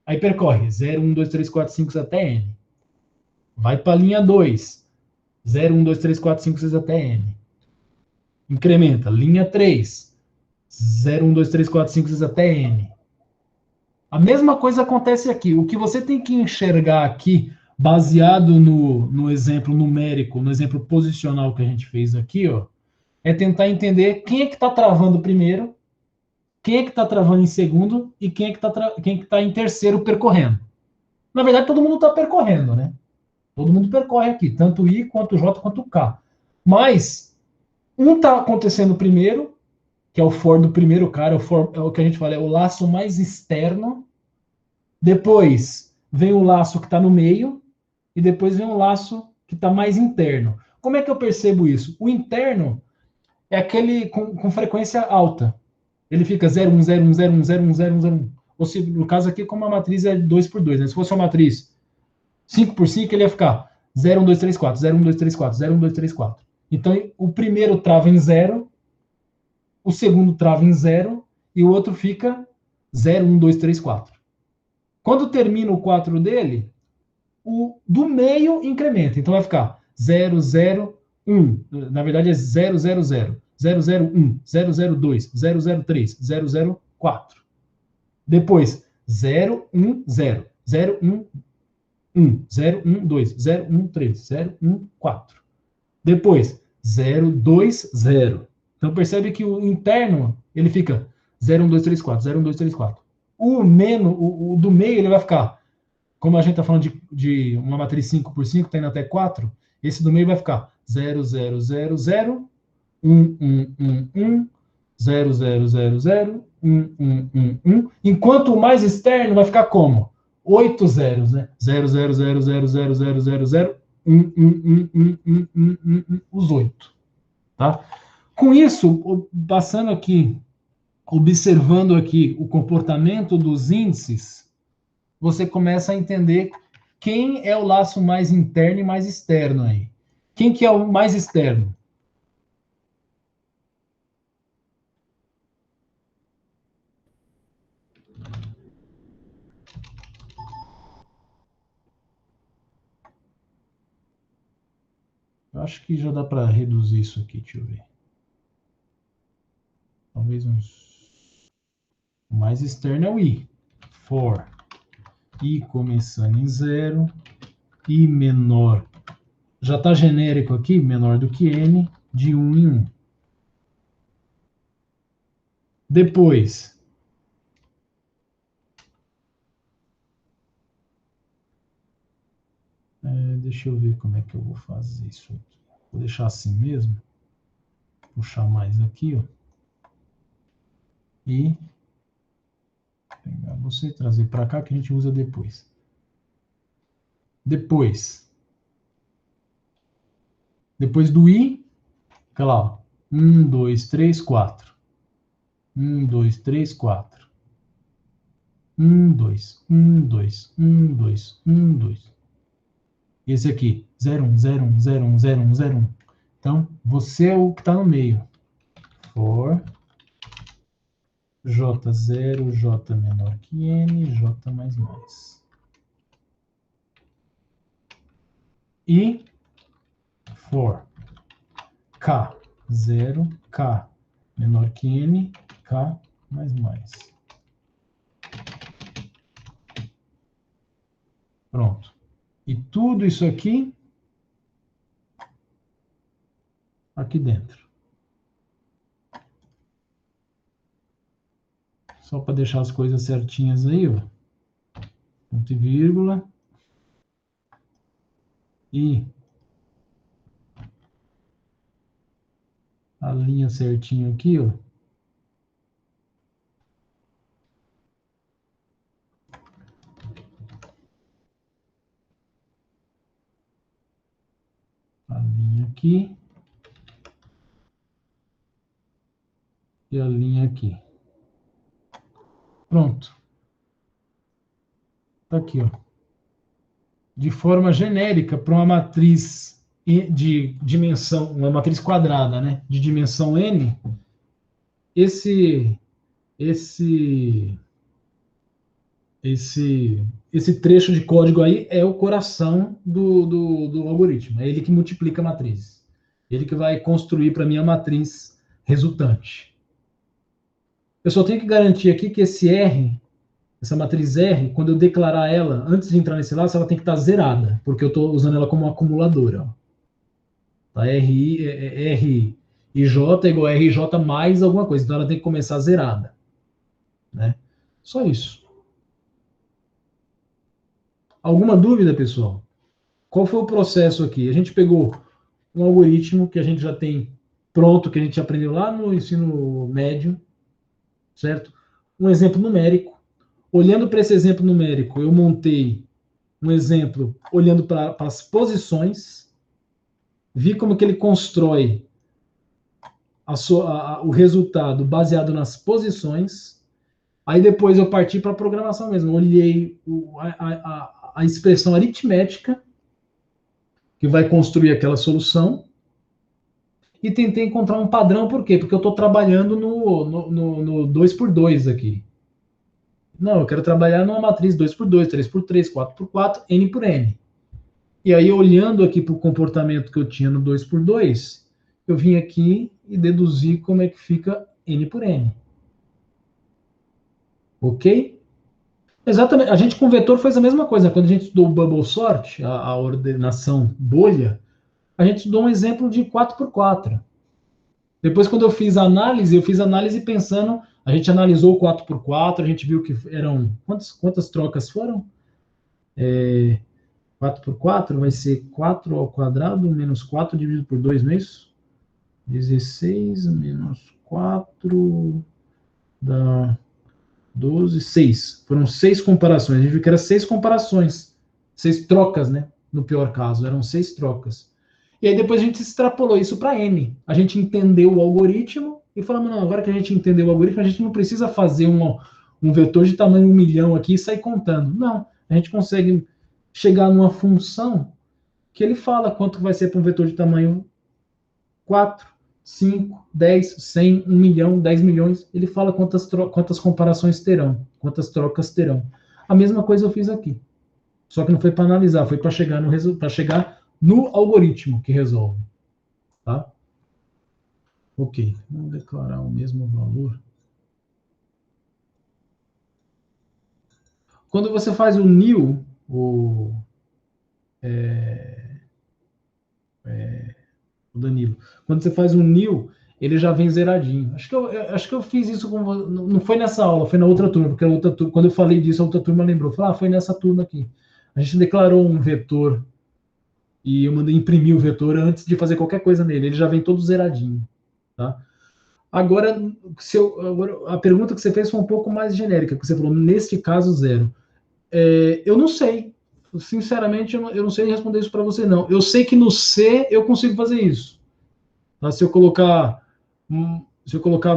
Aí percorre 0, 1, 2, 3, 4, 5 até n. vai para a linha 2. 0, 1, 2, 3, 4, 5, 6 até N. Incrementa. Linha 3. 0, 1, 2, 3, 4, 5, 6 até N. A mesma coisa acontece aqui. O que você tem que enxergar aqui, baseado no exemplo numérico, no exemplo posicional que a gente fez aqui, ó, é tentar entender quem é que está travando primeiro, quem é que está travando em segundo e quem é que tá em terceiro percorrendo. Na verdade, todo mundo está percorrendo, né? Todo mundo percorre aqui, tanto I, quanto J, quanto K. Mas um está acontecendo primeiro, que é o for do primeiro cara, é o que a gente fala, é o laço mais externo. Depois vem o laço que está no meio, e depois vem o laço que está mais interno. Como é que eu percebo isso? O interno é aquele com frequência alta. Ele fica 0, 1, 0, 1, 0, 1, 0, 1, 0, 1, 0, 1. Ou se, no caso aqui, como a matriz é 2 por 2, né? Se fosse uma matriz 5 por 5, ele ia ficar 0, 1, 2, 3, 4, 0, 1, 2, 3, 4, 0, 1, 2, 3, 4. Então, o primeiro trava em 0, o segundo trava em 0, e o outro fica 0, 1, 2, 3, 4. Quando termina o 4 dele, o do meio incrementa. Então, vai ficar 0, 0, 1. Na verdade, é 0, 0, 0. 0, 0, 1. 0, 0, 2. 0, 0, 3. 0, 0, 4. Depois, 0, 1, 0. 0, 1, 1. 0, 1, 2. 0, 1, 3. 0, 1, 4. Depois, 0, 2, 0. Então, percebe que o interno, ele fica 0, 1, 2, 3, 4. 0, 1, 2, 3, 4. O do meio, ele vai ficar, como a gente está falando de uma matriz 5 por 5, tendo até 4, esse do meio vai ficar 0, 0, 0, 0, 1, 1, 1, 1, 0, 0, 0, 0, 1, 1, 1, 1. Enquanto o mais externo vai ficar como? 8 zeros, né? 0, 0, 0, 0, 0, 0, 0, 0, 1, 1, 1, 1, 1, 1, 1, 1, os 8. Tá? Com isso, passando aqui, observando aqui o comportamento dos índices, você começa a entender quem é o laço mais interno e mais externo aí. Quem que é o mais externo? Eu acho que já dá para reduzir isso aqui, deixa eu ver. Talvez uns... O mais externo é o I. For I começando em 0, I menor. Já está genérico aqui, menor do que N, de 1 em 1. Depois, deixa eu ver como é que eu vou fazer isso aqui. Vou deixar assim mesmo. Puxar mais aqui, ó. E pegar você e trazer para cá que a gente usa depois. Depois do I, fica lá, ó. 1, 2, 3, 4. 1, 2, 3, 4. 1, 2, 1, 2, 1, 2, 1, 2. Esse aqui, 0, 1, 0, 1, 0, 1, 0, 1, 0, 1. Então, você é o que está no meio. For J0, J menor que N, J mais mais. E for K0, K menor que N, K mais mais. Pronto. E tudo isso aqui dentro. Só para deixar as coisas certinhas aí, ó. Ponto e vírgula. E a linha certinho aqui, ó. A linha aqui. E a linha aqui. Pronto. Tá aqui, ó. De forma genérica para uma matriz de dimensão, uma matriz quadrada, né? De dimensão n, esse esse trecho de código aí é o coração do algoritmo. É ele que multiplica matrizes. Ele que vai construir para mim a matriz resultante. Eu só tenho que garantir aqui que esse R, essa matriz R, quando eu declarar ela, antes de entrar nesse laço, ela tem que estar zerada, porque eu estou usando ela como uma acumuladora. Tá? R e J igual a RJ mais alguma coisa. Então ela tem que começar zerada. Né? Só isso. Alguma dúvida, pessoal? Qual foi o processo aqui? A gente pegou um algoritmo que a gente já tem pronto, que a gente aprendeu lá no ensino médio, certo? Um exemplo numérico. Olhando para esse exemplo numérico, eu montei um exemplo olhando para as posições, vi como que ele constrói o resultado baseado nas posições. Aí depois eu parti para a programação mesmo. Olhei a expressão aritmética que vai construir aquela solução e tentei encontrar um padrão. Por quê? Porque eu estou trabalhando no 2x2 aqui. Não, eu quero trabalhar numa matriz 2x2, 3x3, 4x4, N por N. E aí, olhando aqui para o comportamento que eu tinha no 2x2, eu vim aqui e deduzi como é que fica N por N. Ok? Exatamente. A gente com vetor fez a mesma coisa. Quando a gente estudou o bubble sort, a ordenação bolha, a gente estudou um exemplo de 4x4. Depois, quando eu fiz análise pensando, a gente analisou o 4x4, a gente viu que eram, quantas trocas foram? 4x4 vai ser 4 ao quadrado menos 4 dividido por 2, não é isso? 16 menos 4 dá 12, 6. Foram 6 comparações. A gente viu que eram 6 comparações. 6 trocas, né? No pior caso, eram 6 trocas. E aí depois a gente extrapolou isso para N. A gente entendeu o algoritmo e falamos, não, agora que a gente entendeu o algoritmo, a gente não precisa fazer um vetor de tamanho 1 milhão aqui e sair contando. Não, a gente consegue chegar numa função que ele fala quanto vai ser para um vetor de tamanho 4, 5, 10, 100, 1 milhão, 10 milhões. Ele fala quantas comparações terão, quantas trocas terão. A mesma coisa eu fiz aqui. Só que não foi para analisar, foi para chegar no algoritmo que resolve. Tá? Ok. Vamos declarar o mesmo valor. Quando você faz o new, o Danilo, quando você faz um new, ele já vem zeradinho. Acho que eu fiz isso com, não foi nessa aula, foi na outra turma, porque a outra turma, quando eu falei disso, a outra turma lembrou. Falou, foi nessa turma aqui. A gente declarou um vetor e eu mandei imprimir o vetor antes de fazer qualquer coisa nele. Ele já vem todo zeradinho. Tá? Agora, a pergunta que você fez foi um pouco mais genérica, que você falou, neste caso, zero. Eu não sei. Sinceramente, eu não sei responder isso para você, não. Eu sei que no C eu consigo fazer isso. Tá? Se eu colocar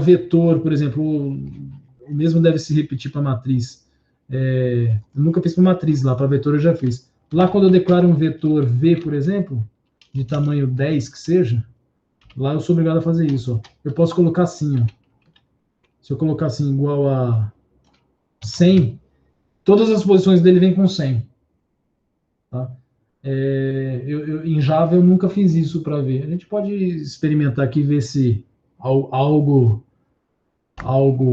vetor, por exemplo, o mesmo deve se repetir para matriz. Eu nunca fiz para matriz lá, para vetor eu já fiz. Lá quando eu declaro um vetor V, por exemplo, de tamanho 10 que seja, lá eu sou obrigado a fazer isso. Ó. Eu posso colocar assim, ó. Se eu colocar assim igual a 100, todas as posições dele vêm com 100. Tá? Em Java eu nunca fiz isso para ver. A gente pode experimentar aqui e ver se algo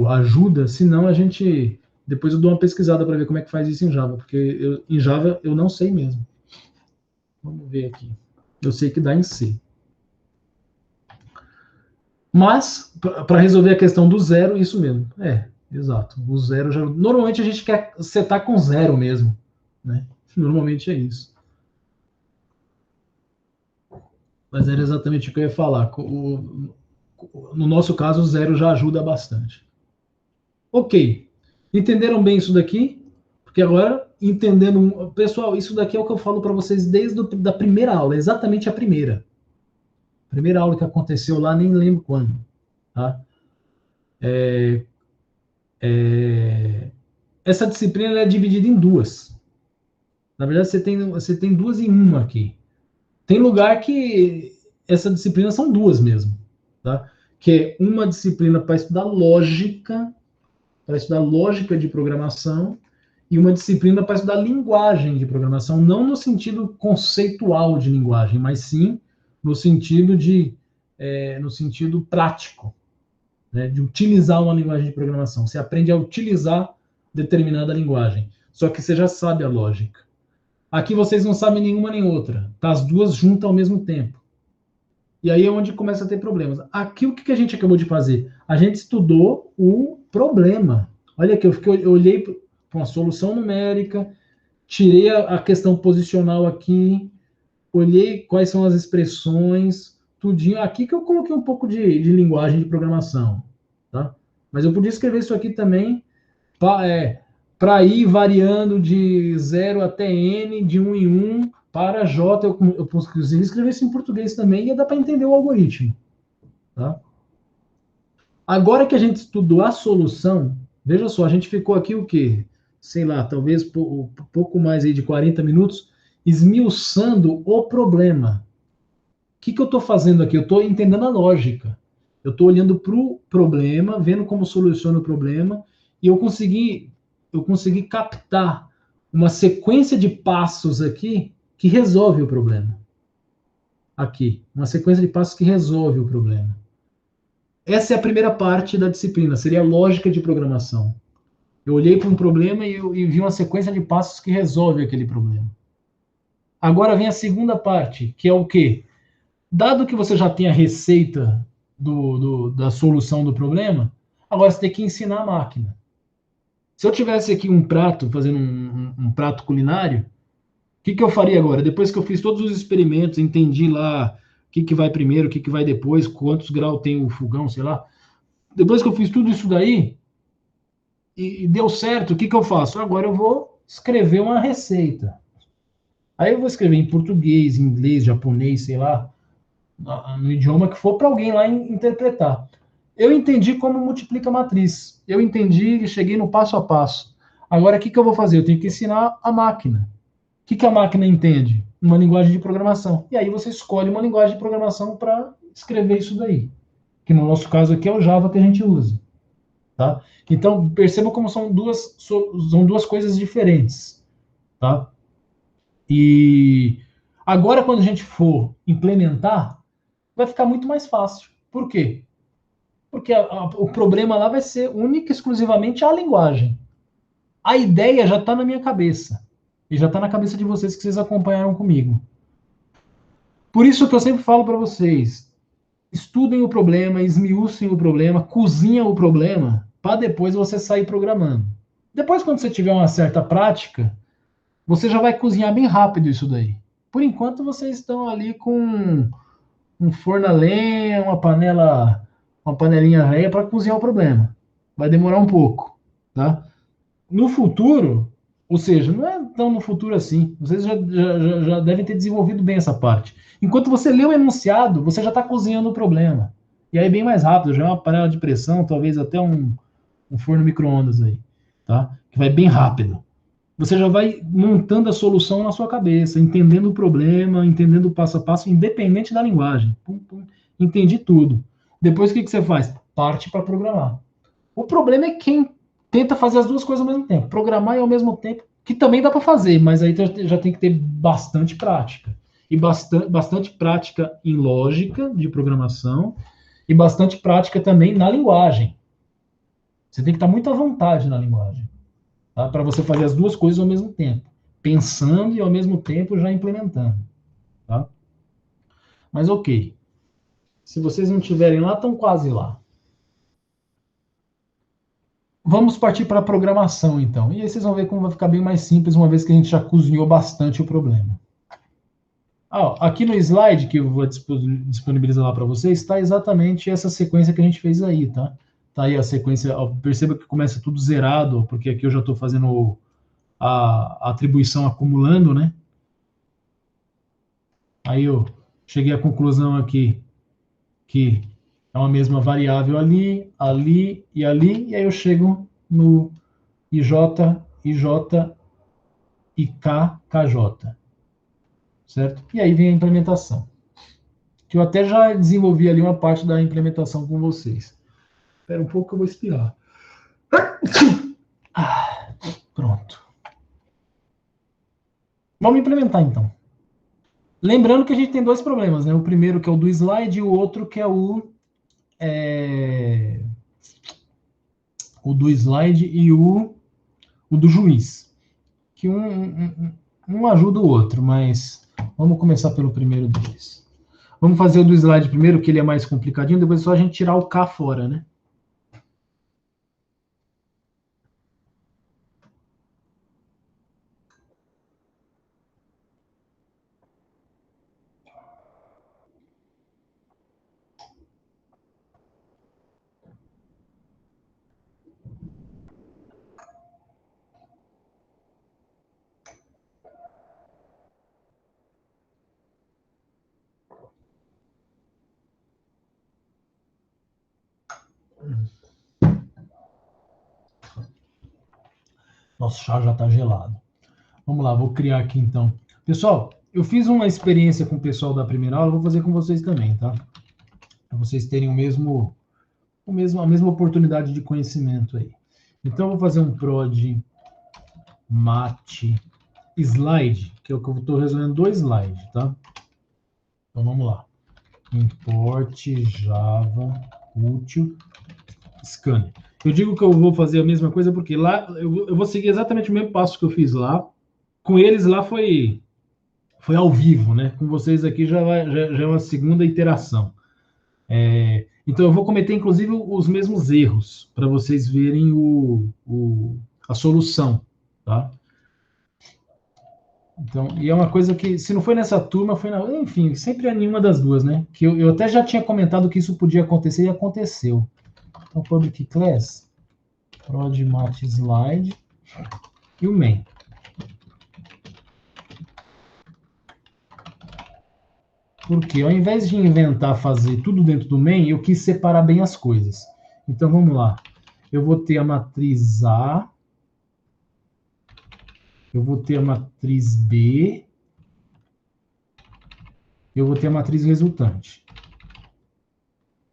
ajuda. Se não, a gente depois eu dou uma pesquisada para ver como é que faz isso em Java, porque em Java eu não sei mesmo. Vamos ver aqui. Eu sei que dá em C. Mas, para resolver a questão do zero, isso mesmo. Exato. O zero já. Normalmente a gente quer setar com zero mesmo. Né? Normalmente é isso. Mas era exatamente o que eu ia falar. No nosso caso, o zero já ajuda bastante. Ok. Entenderam bem isso daqui? Porque agora, entendendo. Pessoal, isso daqui é o que eu falo para vocês desde a primeira aula, exatamente a primeira. Primeira aula que aconteceu lá, nem lembro quando. Tá? Essa disciplina é dividida em duas. Na verdade, você tem duas em uma aqui. Tem lugar que essa disciplina são duas mesmo. Tá? Que é uma disciplina para estudar lógica de programação e uma disciplina para estudar linguagem de programação, não no sentido conceitual de linguagem, mas sim no sentido no sentido prático, né, de utilizar uma linguagem de programação. Você aprende a utilizar determinada linguagem, só que você já sabe a lógica. Aqui vocês não sabem nenhuma nem outra, tá as duas juntas ao mesmo tempo. E aí é onde começa a ter problemas. Aqui o que a gente acabou de fazer? A gente estudou o problema. Olha aqui, eu olhei para uma solução numérica, tirei a questão posicional aqui, olhei quais são as expressões, tudinho. Aqui que eu coloquei um pouco de linguagem de programação, tá? Mas eu podia escrever isso aqui também para ir variando de 0 até n, de 1 em 1, para J. Eu consegui escrever isso em português também, e ia dar para entender o algoritmo, tá? Agora que a gente estudou a solução, veja só, a gente ficou aqui o quê? Sei lá, talvez pouco mais aí de 40 minutos, esmiuçando o problema. O que eu estou fazendo aqui? Eu estou entendendo a lógica. Eu estou olhando para o problema, vendo como soluciona o problema, e eu consegui captar uma sequência de passos aqui que resolve o problema. Aqui, uma sequência de passos que resolve o problema. Essa é a primeira parte da disciplina, seria a lógica de programação. Eu olhei para um problema e vi uma sequência de passos que resolve aquele problema. Agora vem a segunda parte, que é o quê? Dado que você já tem a receita da solução do problema, agora você tem que ensinar a máquina. Se eu tivesse aqui um prato, fazendo um prato culinário, o que eu faria agora? Depois que eu fiz todos os experimentos, entendi lá o que vai primeiro, o que vai depois, quantos graus tem o fogão, sei lá. Depois que eu fiz tudo isso daí, e deu certo, o que eu faço? Agora eu vou escrever uma receita. Aí eu vou escrever em português, inglês, japonês, sei lá, no idioma que for para alguém lá interpretar. Eu entendi como multiplica a matriz. Eu entendi e cheguei no passo a passo. Agora, o que eu vou fazer? Eu tenho que ensinar a máquina. O que a máquina entende? Uma linguagem de programação. E aí você escolhe uma linguagem de programação para escrever isso daí. Que no nosso caso aqui é o Java que a gente usa. Tá? Então, perceba como são duas coisas diferentes. Tá? E agora, quando a gente for implementar, vai ficar muito mais fácil. Por quê? Porque o problema lá vai ser única e exclusivamente a linguagem. A ideia já está na minha cabeça. E já está na cabeça de vocês que vocês acompanharam comigo. Por isso que eu sempre falo para vocês, estudem o problema, esmiucem o problema, cozinhem o problema, para depois você sair programando. Depois, quando você tiver uma certa prática, você já vai cozinhar bem rápido isso daí. Por enquanto, vocês estão ali com um forno a lenha, uma panelinha velha para cozinhar o problema. Vai demorar um pouco, tá? No futuro, ou seja, não é tão no futuro assim. Vocês já devem ter desenvolvido bem essa parte. Enquanto você lê o enunciado, você já está cozinhando o problema. E aí bem mais rápido, já é uma panela de pressão, talvez até um forno micro-ondas aí, tá? Que vai bem rápido. Você já vai montando a solução na sua cabeça, entendendo o problema, entendendo o passo a passo, independente da linguagem. Pum, pum, entendi tudo. Depois o que você faz? Parte para programar. O problema é quem tenta fazer as duas coisas ao mesmo tempo. Programar e ao mesmo tempo, que também dá para fazer, mas aí já tem que ter bastante prática. E bastante prática em lógica de programação e bastante prática também na linguagem. Você tem que estar muito à vontade na linguagem, tá? Para você fazer as duas coisas ao mesmo tempo. Pensando e ao mesmo tempo já implementando. Tá? Mas ok. Se vocês não estiverem lá, estão quase lá. Vamos partir para a programação, então. E aí vocês vão ver como vai ficar bem mais simples, uma vez que a gente já cozinhou bastante o problema. Aqui no slide, que eu vou disponibilizar lá para vocês, está exatamente essa sequência que a gente fez aí, tá? Tá aí a sequência, perceba que começa tudo zerado, porque aqui eu já estou fazendo a atribuição acumulando, né? Aí eu cheguei à conclusão aqui que é uma mesma variável ali, ali e ali, e aí eu chego no IJ, IJ e K, KJ. Certo? E aí vem a implementação. Que eu até já desenvolvi ali uma parte da implementação com vocês. Espera um pouco que eu vou espirrar. Pronto. Vamos implementar, então. Lembrando que a gente tem dois problemas, né? O primeiro que é o do slide e o outro que é o do slide e o do juiz. Que um ajuda o outro, mas vamos começar pelo primeiro deles. Vamos fazer o do slide primeiro, que ele é mais complicadinho, depois é só a gente tirar o K fora, né? Nosso chá já está gelado. Vamos lá, vou criar aqui então. Pessoal, eu fiz uma experiência com o pessoal da primeira aula, vou fazer com vocês também, tá? Para vocês terem a mesma oportunidade de conhecimento aí. Então, eu vou fazer um prod mate slide, que é o que eu estou resolvendo do slide, tá? Então, vamos lá. Import Java útil scanner. Eu digo que eu vou fazer a mesma coisa porque lá eu vou seguir exatamente o mesmo passo que eu fiz lá. Com eles lá foi ao vivo, né? Com vocês aqui já é uma segunda iteração. Então eu vou cometer inclusive os mesmos erros para vocês verem a solução, tá? Então, e é uma coisa que, se não foi nessa turma, foi na. Enfim, sempre é nenhuma das duas, né? Que eu até já tinha comentado que isso podia acontecer e aconteceu. Então, public class, prod mate slide e o main. Porque ao invés de inventar fazer tudo dentro do main, eu quis separar bem as coisas. Então vamos lá. Eu vou ter a matriz A, eu vou ter a matriz B, eu vou ter a matriz resultante.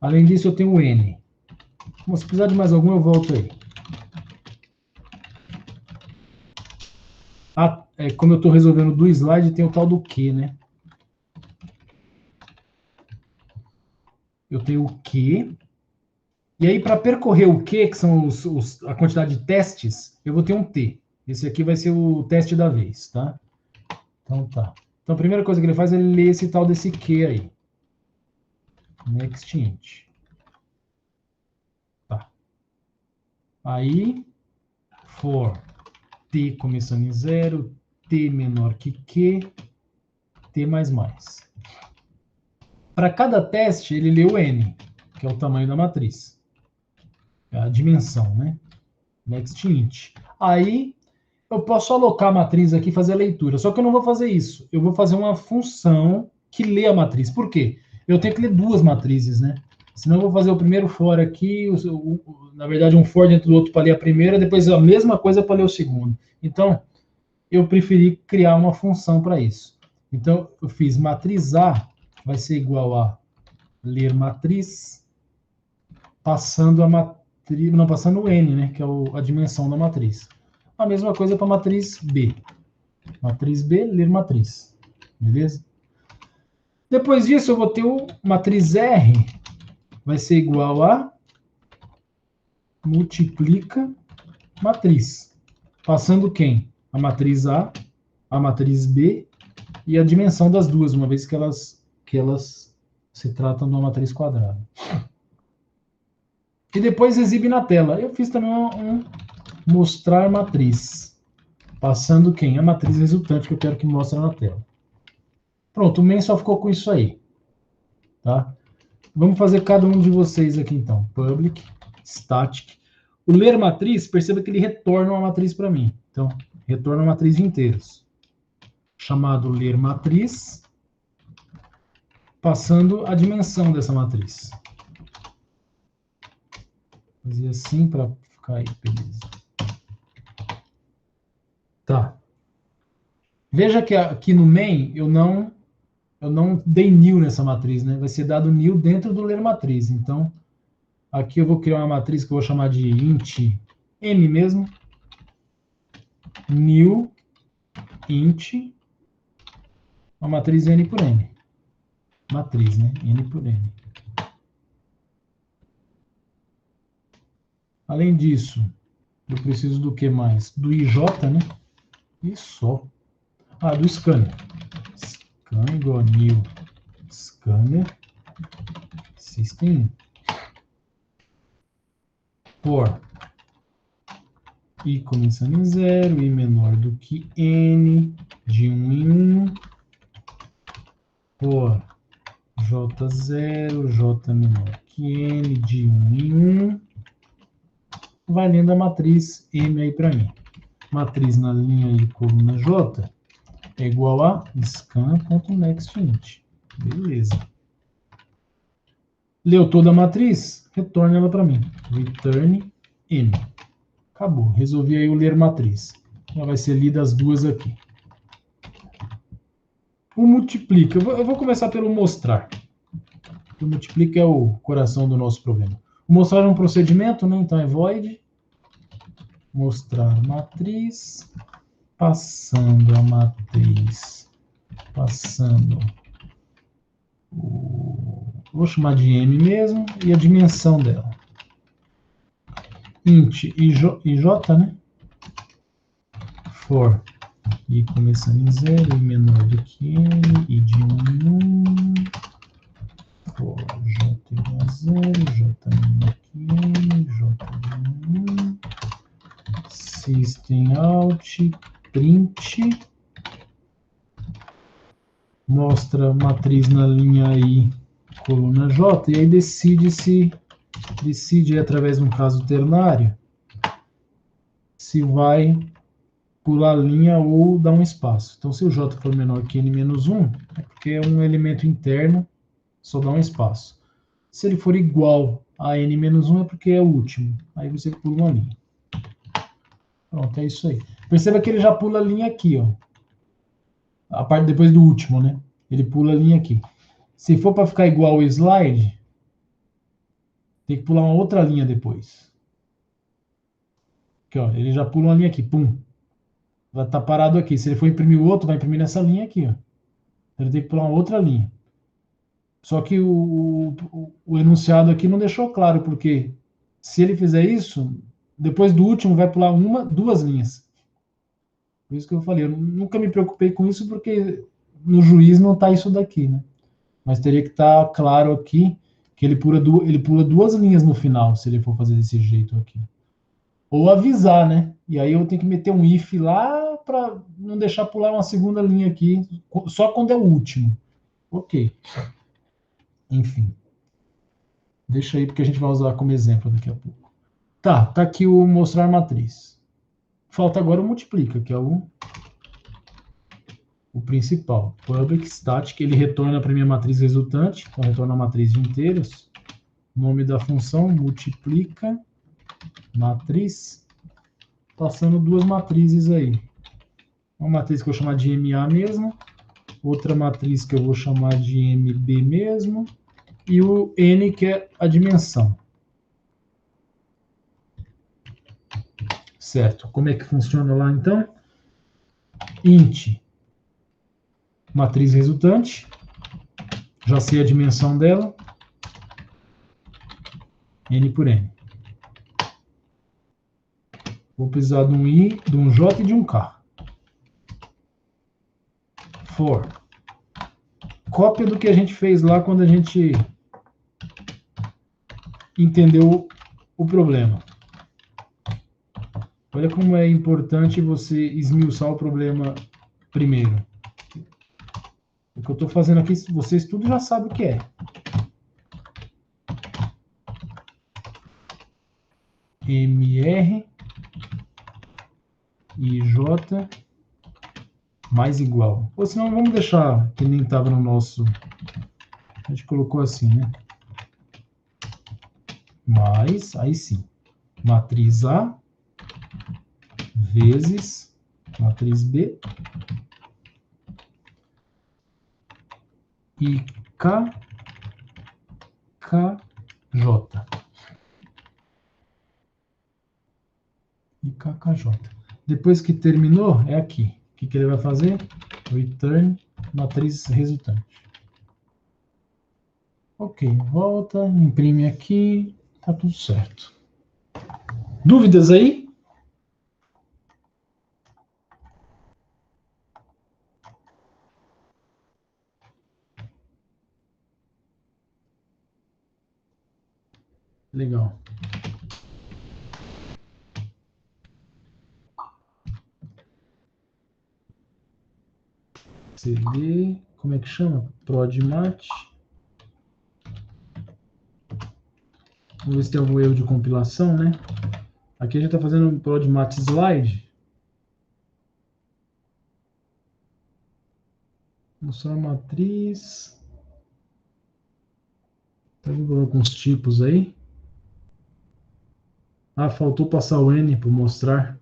Além disso, eu tenho o N. Bom, se precisar de mais algum, eu volto aí. Como eu estou resolvendo do slide, tem o tal do Q, né? Eu tenho o Q. E aí, para percorrer o Q, que são a quantidade de testes, eu vou ter um T. Esse aqui vai ser o teste da vez, tá? Então tá. Então a primeira coisa que ele faz é ele ler esse tal desse Q aí. Next int. Tá. Aí, for T começando em 0, T menor que Q, T mais mais. Para cada teste, ele lê o N, que é o tamanho da matriz. É a dimensão, né? Next int. Aí, eu posso alocar a matriz aqui e fazer a leitura. Só que eu não vou fazer isso. Eu vou fazer uma função que lê a matriz. Por quê? Eu tenho que ler duas matrizes, né? Senão eu vou fazer o primeiro for aqui, na verdade um for dentro do outro para ler a primeira, depois a mesma coisa para ler o segundo. Então, eu preferi criar uma função para isso. Então, eu fiz matriz A vai ser igual a ler matriz, passando a matriz, não, passando o N, né, que é a dimensão da matriz. A mesma coisa para matriz B. Matriz B, ler matriz. Beleza? Depois disso, eu vou ter o matriz R, vai ser igual a multiplica matriz. Passando quem? A matriz a matriz B e a dimensão das duas, uma vez que elas se tratam de uma matriz quadrada. E depois exibe na tela. Eu fiz também um mostrar matriz. Passando quem? A matriz resultante que eu quero que mostre na tela. Pronto, o main só ficou com isso aí. Tá? Vamos fazer cada um de vocês aqui então. Public, static. O ler matriz, perceba que ele retorna uma matriz para mim. Então, retorna uma matriz de inteiros. Chamado ler matriz, passando a dimensão dessa matriz. Vou fazer assim para ficar aí, beleza. Tá. Veja que aqui no main eu não dei new nessa matriz, né? Vai ser dado new dentro do ler matriz. Então, aqui eu vou criar uma matriz que eu vou chamar de int m mesmo. New int uma matriz N por N. Matriz, né? N por N. Além disso, eu preciso do que mais? Do IJ, né? E só. Ah, do scanner. Scanner igual a new scanner system for i começando em 0, i menor do que n, de 1 em 1, for j0, j menor que n, de 1 em 1, valendo a matriz M aí para mim. Matriz na linha I, coluna J, é igual a scan.nextInt. Beleza. Leu toda a matriz? Retorne ela para mim. Return M. Acabou. Resolvi aí o ler matriz. Já vai ser lida as duas aqui. O multiplica. Eu vou começar pelo mostrar. O multiplica é o coração do nosso problema. O mostrar é um procedimento, né? Então é void. Mostrar matriz. Passando a matriz. Passando vou chamar de M mesmo, e a dimensão dela. Int IJ, né? For i começando em 0, i menor do que n, i de 1 em 1. For j igual a 0, j menor que n, j de 1 em 1. System out, print. Mostra matriz na linha I, coluna J, e aí decide através de um caso ternário se vai pular a linha ou dar um espaço. Então, se o J for menor que n-1, é porque é um elemento interno, só dá um espaço. Se ele for igual a n-1, é porque é o último. Aí você pula uma linha. Pronto, é isso aí. Perceba que ele já pula a linha aqui, ó. A parte depois do último, né? Ele pula a linha aqui. Se for para ficar igual ao slide, tem que pular uma outra linha depois. Aqui, ó, ele já pula uma linha aqui, pum. Vai estar parado aqui. Se ele for imprimir o outro, vai imprimir nessa linha aqui, ó. Ele tem que pular uma outra linha. Só que o enunciado aqui não deixou claro, porque se ele fizer isso, depois do último vai pular duas linhas. Por isso que eu falei, eu nunca me preocupei com isso, porque no juiz não está isso daqui, né? Mas teria que estar claro aqui que ele pula duas linhas no final, se ele for fazer desse jeito aqui. Ou avisar, né? E aí eu tenho que meter um if lá para não deixar pular uma segunda linha aqui, só quando é o último. Ok. Enfim. Deixa aí, porque a gente vai usar como exemplo daqui a pouco. Tá aqui o mostrar matriz. Falta agora o multiplica, que é o principal. Public static, ele retorna para minha matriz resultante, então retorna a matriz de inteiros. Nome da função, multiplica, matriz, passando duas matrizes aí. Uma matriz que eu vou chamar de MA mesmo, outra matriz que eu vou chamar de MB mesmo, e o N, que é a dimensão. Certo. Como é que funciona lá, então? Int, matriz resultante, já sei a dimensão dela, N por N. Vou precisar de um I, de um J e de um K. For. Cópia do que a gente fez lá quando a gente entendeu o problema. Olha como é importante você esmiuçar o problema primeiro. O que eu estou fazendo aqui, vocês tudo já sabem o que é. MR e J mais igual. Ou senão vamos deixar que nem estava no nosso... A gente colocou assim, né? Mais, aí sim. Matriz A vezes matriz B e KJ. E KKJ. Depois que terminou, é aqui. O que ele vai fazer? Return matriz resultante. Ok, volta, imprime aqui, tá tudo certo. Dúvidas aí? Legal. CV, como é que chama? Prodmat. Vamos ver se tem algum erro de compilação, né? Aqui a gente está fazendo um Prodmat slide. Mostrar a matriz. Tá vendo alguns tipos aí? Ah, faltou passar o N para mostrar.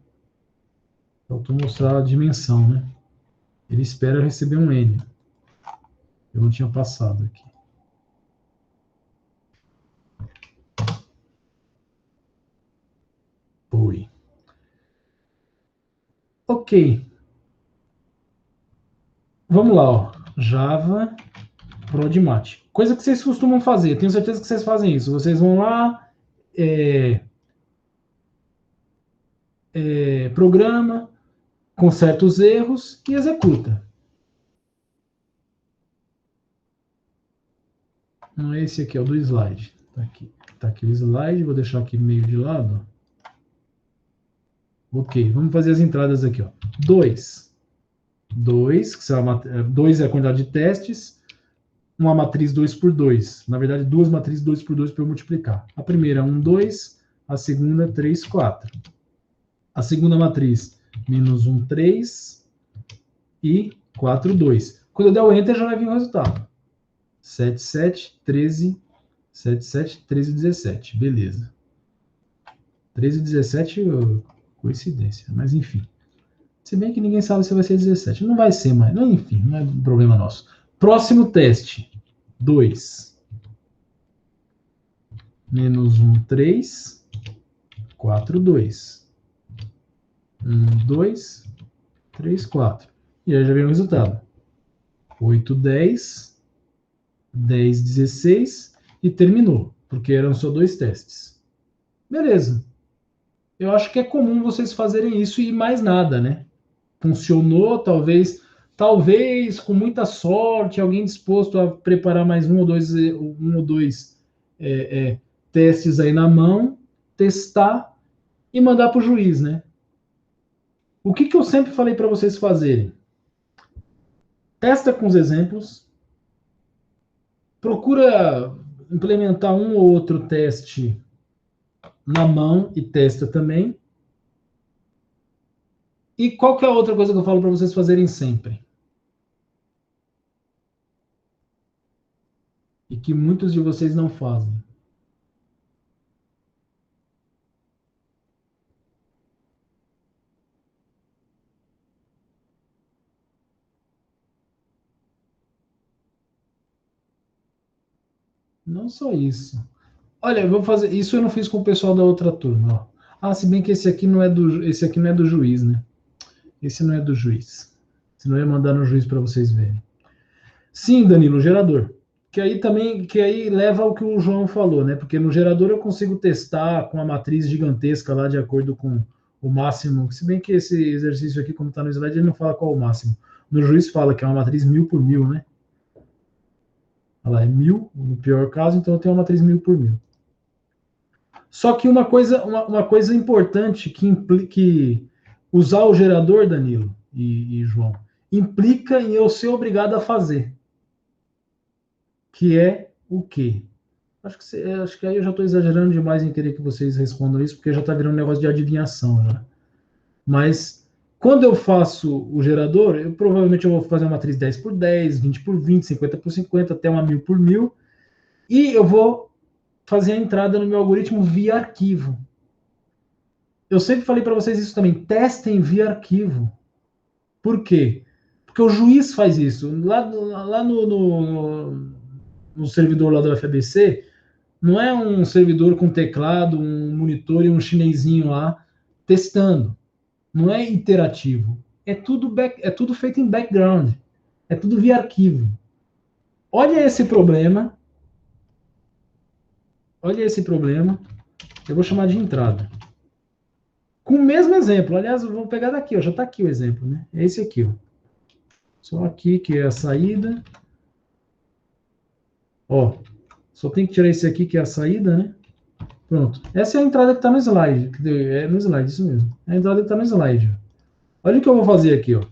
Faltou mostrar a dimensão, né? Ele espera receber um N. Eu não tinha passado aqui. Foi. Ok. Vamos lá, ó. Java Prodmat. Coisa que vocês costumam fazer. Tenho certeza que vocês fazem isso. Vocês vão lá, programa com certos erros e executa. Não é esse aqui, é o do slide. Tá aqui o slide, vou deixar aqui meio de lado. Ok, vamos fazer as entradas aqui, ó. 2. 2 é a quantidade de testes. Uma matriz 2 por 2. Na verdade, duas matrizes 2 por 2 para eu multiplicar. A primeira, 1, 2. A segunda, 3, 4. A segunda matriz, menos 1, 3. E 4, 2. Quando eu der o Enter, já vai vir o resultado. 7, 7, 13, 7, 7, 13, 17. Beleza. 13 e 17, coincidência. Mas, enfim. Se bem que ninguém sabe se vai ser 17. Não vai ser mais. Não, enfim, não é um problema nosso. Próximo teste. 2. Menos 1, 3. 4, 2. 1, 2. 3, 4. E aí já vem o resultado. 8, 10. 10, 16. E terminou. Porque eram só 2 testes. Beleza. Eu acho que é comum vocês fazerem isso e mais nada, né? Funcionou, talvez com muita sorte, alguém disposto a preparar mais um ou dois testes aí na mão, testar e mandar para o juiz, né? O que eu sempre falei para vocês fazerem? Testa com os exemplos, procura implementar um ou outro teste na mão e testa também. E qual que é a outra coisa que eu falo para vocês fazerem sempre? E que muitos de vocês não fazem. Não só isso. Olha, eu vou fazer. Isso eu não fiz com o pessoal da outra turma. Ó. Ah, se bem que esse aqui não é do juiz, né? Esse não é do juiz. Senão eu ia mandar no juiz para vocês verem. Sim, Danilo, gerador. Que aí leva ao que o João falou, né? Porque no gerador eu consigo testar com a matriz gigantesca lá de acordo com o máximo. Se bem que esse exercício aqui, como está no slide, ele não fala qual é o máximo. No juiz fala que é uma matriz 1000 por 1000, né? Ela é 1000, no pior caso, então eu tenho uma matriz 1000 por 1000. Só que uma coisa importante que usar o gerador, Danilo e João, implica em eu ser obrigado a fazer. Que é o quê? Acho que aí eu já estou exagerando demais em querer que vocês respondam isso, porque já está virando um negócio de adivinhação. Já. Mas quando eu faço o gerador, provavelmente eu vou fazer uma matriz 10 por 10, 20 por 20, 50 por 50, até uma 1000 por 1000. E eu vou fazer a entrada no meu algoritmo via arquivo. Eu sempre falei para vocês isso também. Testem via arquivo. Por quê? Porque o juiz faz isso. Lá no servidor lá do FABC, não é um servidor com teclado, um monitor e um chinesinho lá testando. Não é iterativo. É tudo feito em background. É tudo via arquivo. Olha esse problema. Olha esse problema. Eu vou chamar de entrada. Com o mesmo exemplo. Aliás, vamos pegar daqui, ó. Já está aqui o exemplo, né? É esse aqui, ó. Só aqui que é a saída. Ó, só tem que tirar esse aqui que é a saída, né? Pronto. Essa é a entrada que está no slide. É no slide, isso mesmo. É a entrada que está no slide. Olha o que eu vou fazer aqui, ó.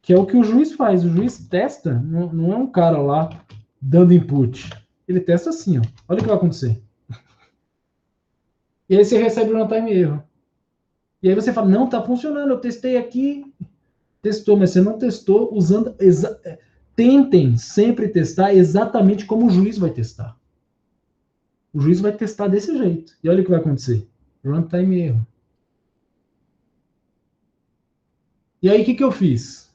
Que é o que o juiz faz. O juiz testa, não é um cara lá dando input. Ele testa assim, ó. Olha o que vai acontecer. E aí você recebe o runtime erro. E aí você fala, não, tá funcionando, eu testei aqui. Testou, mas você não testou usando... Tentem sempre testar exatamente como o juiz vai testar. O juiz vai testar desse jeito. E olha o que vai acontecer. Runtime erro. E aí, o que eu fiz?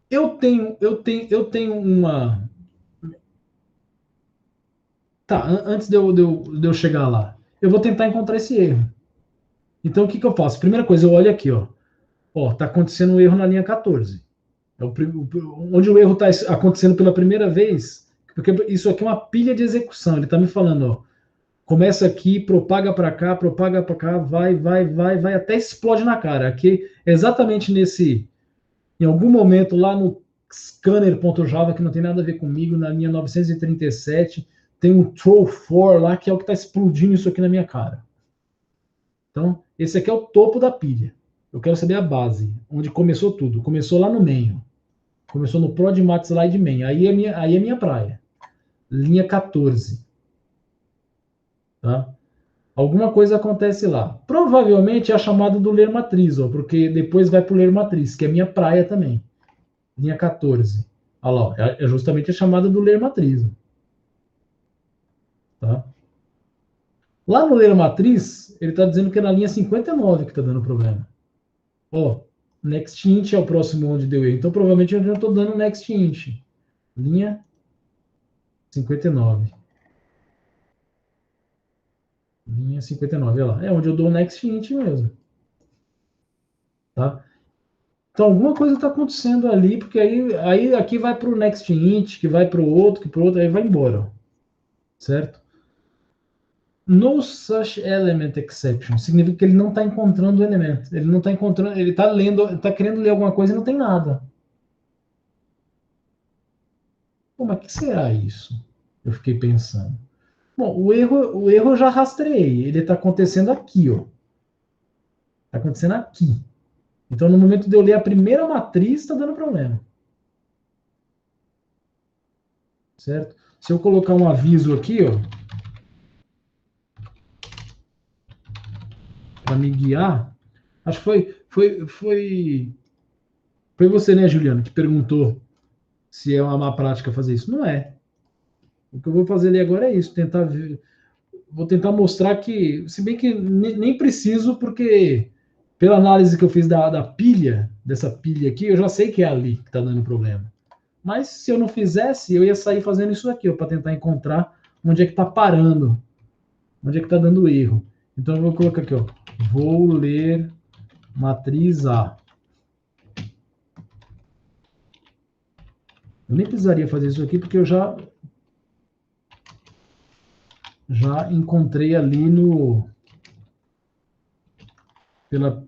Eu tenho uma... Tá, antes de eu chegar lá, eu vou tentar encontrar esse erro. Então, o que eu faço? Primeira coisa, eu olho aqui, ó. Ó, tá acontecendo um erro na linha 14. É onde o erro está acontecendo pela primeira vez, porque isso aqui é uma pilha de execução. Ele está me falando, ó, começa aqui, propaga para cá, vai, até explode na cara. Aqui, exatamente em algum momento lá no scanner.java, que não tem nada a ver comigo, na linha 937, tem um throw for lá, que é o que está explodindo isso aqui na minha cara. Então, esse aqui é o topo da pilha. Eu quero saber a base, onde começou tudo. Começou lá no meio. Começou no Prod Mat Slide Main. Aí é minha praia. Linha 14. Tá? Alguma coisa acontece lá. Provavelmente é a chamada do ler matriz, ó, porque depois vai para o ler matriz, que é minha praia também. Linha 14. Olha lá, ó, é justamente a chamada do ler matriz. Tá? Lá no ler matriz, ele está dizendo que é na linha 59 que está dando problema. Ó, next int é o próximo onde deu erro. Então, provavelmente eu já estou dando next int. Linha 59. Linha 59, olha lá. É onde eu dou o next int mesmo. Tá? Então, alguma coisa está acontecendo ali, porque aí aqui vai para o next int, que vai para o outro, que para o outro, aí vai embora. Certo? No such element exception significa que ele não está encontrando o elemento. Ele não está encontrando, ele está lendo, está querendo ler alguma coisa e não tem nada. Pô, mas o que será isso? Eu fiquei pensando. Bom, o erro eu já rastreei. Ele está acontecendo aqui, ó. Está acontecendo aqui. Então, no momento de eu ler a primeira matriz, está dando problema. Certo? Se eu colocar um aviso aqui, ó, para me guiar, acho que foi você, né, Juliano, que perguntou se é uma má prática fazer isso. Não é. O que eu vou fazer ali agora é isso, vou tentar mostrar que, se bem que nem preciso, porque pela análise que eu fiz da pilha, dessa pilha aqui, eu já sei que é ali que está dando problema. Mas se eu não fizesse, eu ia sair fazendo isso aqui, para tentar encontrar onde é que está parando, onde é que está dando erro. Então eu vou colocar aqui, ó, vou ler matriz A. Eu nem precisaria fazer isso aqui, porque eu já encontrei ali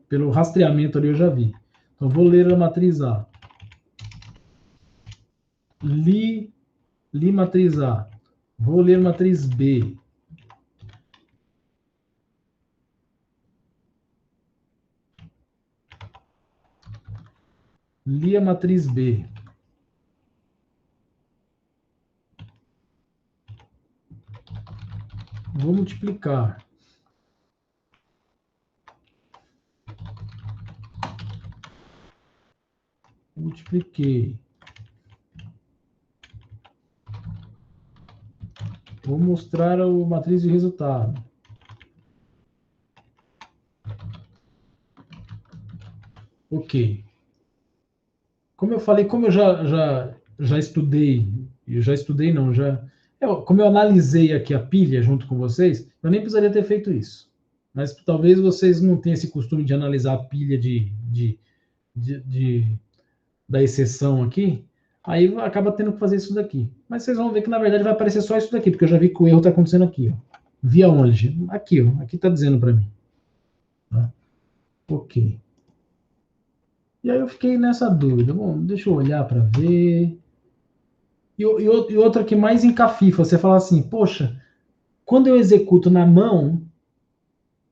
pelo rastreamento ali, eu já vi. Então vou ler a matriz A. Li matriz A. Vou ler matriz B. Li a matriz B. Vou multiplicar. Multipliquei. Vou mostrar a matriz de resultado. Ok. Como eu falei, como eu já estudei, não, como eu analisei aqui a pilha junto com vocês, eu nem precisaria ter feito isso. Mas talvez vocês não tenham esse costume de analisar a pilha de da exceção aqui, aí acaba tendo que fazer isso daqui. Mas vocês vão ver que, na verdade, vai aparecer só isso daqui, porque eu já vi que o erro está acontecendo aqui. Ó. Via onde? Aqui, ó. Aqui está dizendo para mim. Tá? Ok. E aí eu fiquei nessa dúvida. Bom, deixa eu olhar para ver. E outra que mais encafifa, você fala assim, poxa, quando eu executo na mão,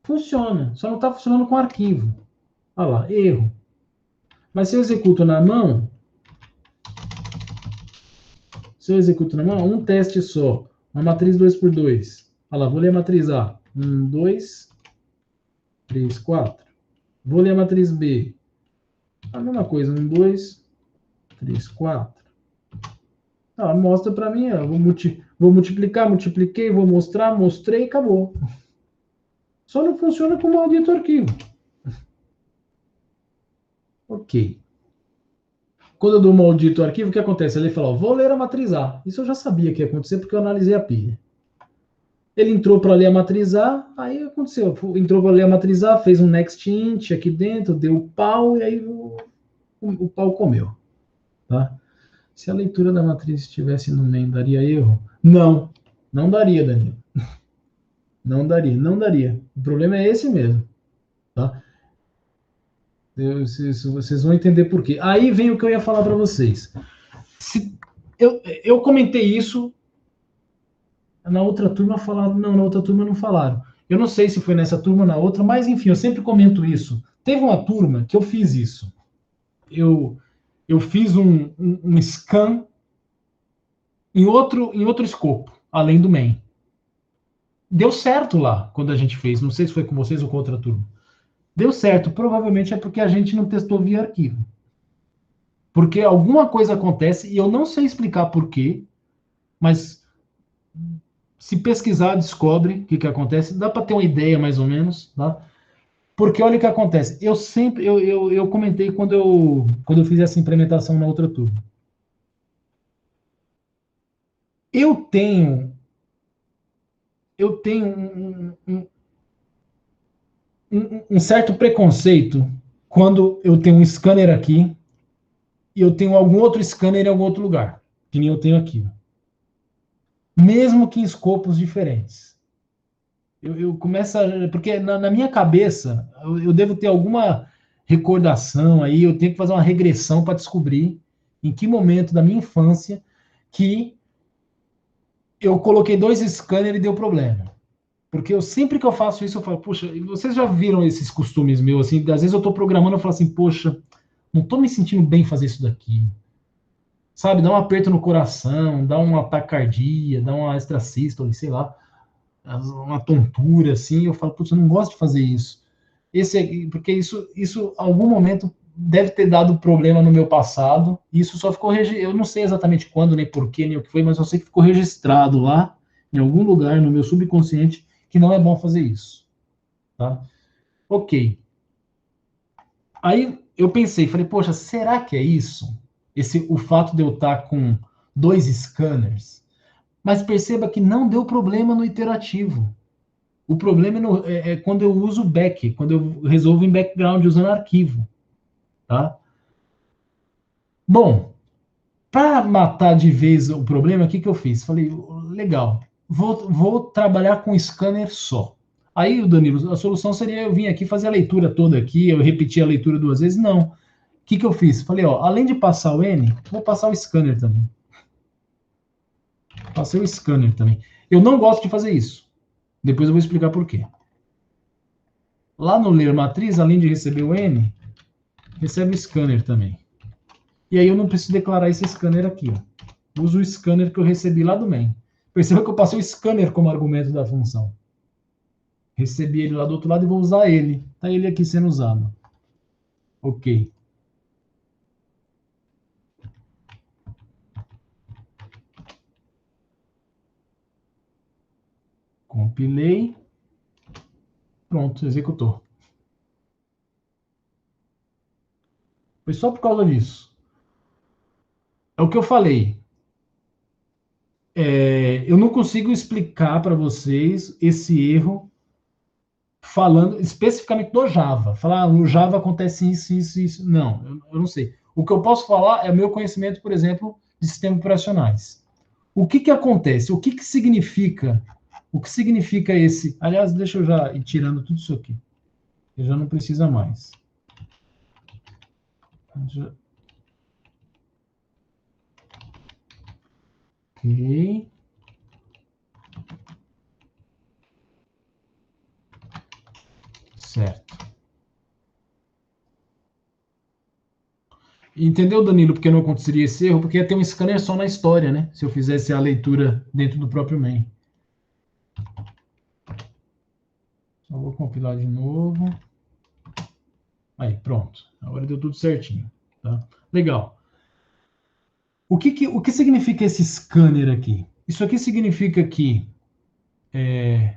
funciona. Só não está funcionando com arquivo. Olha lá, erro. Mas se eu executo na mão, um teste só. Uma matriz 2x2. Olha lá, vou ler a matriz A. 1, 2, 3, 4. Vou ler a matriz B. A mesma coisa. 1, 2, 3, 4. Ah, mostra para mim. Ó, vou multiplicar, multipliquei, vou mostrar, mostrei e acabou. Só não funciona com o maldito arquivo. Ok. Quando eu dou um maldito arquivo, o que acontece? Ele fala, ó, vou ler a matriz A. Isso eu já sabia que ia acontecer porque eu analisei a pilha. Ele entrou para ler a matriz A, aí aconteceu. Entrou para ler a matriz A, fez um next int aqui dentro, deu pau e aí o pau comeu. Tá? Se a leitura da matriz estivesse no main, daria erro? Não, não daria, Danilo. Não daria, não daria. O problema é esse mesmo. Tá? Vocês vão entender por quê. Aí vem o que eu ia falar para vocês. Eu comentei isso, na outra turma falaram, não, na outra turma não falaram. Eu não sei se foi nessa turma ou na outra, mas enfim, eu sempre comento isso. Teve uma turma que eu fiz isso. Eu fiz um scan em outro escopo, além do main. Deu certo lá, quando a gente fez. Não sei se foi com vocês ou com outra turma. Deu certo. Provavelmente é porque a gente não testou via arquivo. Porque alguma coisa acontece, e eu não sei explicar por quê, mas se pesquisar, descobre o que acontece. Dá para ter uma ideia, mais ou menos, tá? Porque olha o que acontece. Eu comentei quando eu fiz essa implementação na outra turma. Eu tenho um certo preconceito quando eu tenho um scanner aqui e eu tenho algum outro scanner em algum outro lugar, que nem eu tenho aqui. Mesmo que em escopos diferentes. Eu começo a. Porque na minha cabeça, eu devo ter alguma recordação aí, eu tenho que fazer uma regressão para descobrir em que momento da minha infância que eu coloquei dois scanners e deu problema. Porque eu sempre que eu faço isso, eu falo, poxa, vocês já viram esses costumes meus, assim, às vezes eu estou programando, eu falo assim, poxa, não estou me sentindo bem fazer isso daqui. Sabe, dá um aperto no coração, dá uma taquicardia, dá uma extrasístole, sei lá, uma tontura, assim, eu falo, putz, eu não gosto de fazer isso. Porque isso, algum momento, deve ter dado problema no meu passado, e isso só ficou, eu não sei exatamente quando, nem porquê, nem o que foi, mas eu sei que ficou registrado lá, em algum lugar, no meu subconsciente, que não é bom fazer isso, tá? Ok. Aí eu pensei, falei, poxa, será que é isso? O fato de eu estar com dois scanners? Mas perceba que não deu problema no iterativo. O problema é quando eu uso back, quando eu resolvo em background usando arquivo, tá? Bom, para matar de vez o problema, o que eu fiz? Falei, legal, vou trabalhar com scanner só. Aí, Danilo, a solução seria eu vir aqui fazer a leitura toda aqui, eu repetir a leitura duas vezes. Não. O que eu fiz? Falei, ó, além de passar o N, vou passar o scanner também. Passei o scanner também. Eu não gosto de fazer isso. Depois eu vou explicar por quê. Lá no ler matriz, além de receber o N, recebe o scanner também. E aí eu não preciso declarar esse scanner aqui. Ó. Uso o scanner que eu recebi lá do main. Perceba que eu passei o scanner como argumento da função. Recebi ele lá do outro lado e vou usar ele. Está ele aqui sendo usado. Ok. Compilei. Pronto, executou. Foi só por causa disso. É o que eu falei. Eu não consigo explicar para vocês esse erro falando especificamente do Java. Falar, no Java acontece isso, isso, isso. Não, eu não sei. O que eu posso falar é o meu conhecimento, por exemplo, de sistemas operacionais. O que que acontece? O que que significa? O que significa esse? Aliás, deixa eu já ir tirando tudo isso aqui. Eu já não precisa mais. Já... Ok. Certo. Entendeu, Danilo, porque não aconteceria esse erro? Porque ia ter um scanner só na história, né? Se eu fizesse a leitura dentro do próprio main. Só vou compilar de novo. Aí, pronto. Agora deu tudo certinho. Tá? Legal. O que significa esse scanner aqui? Isso aqui significa que... É...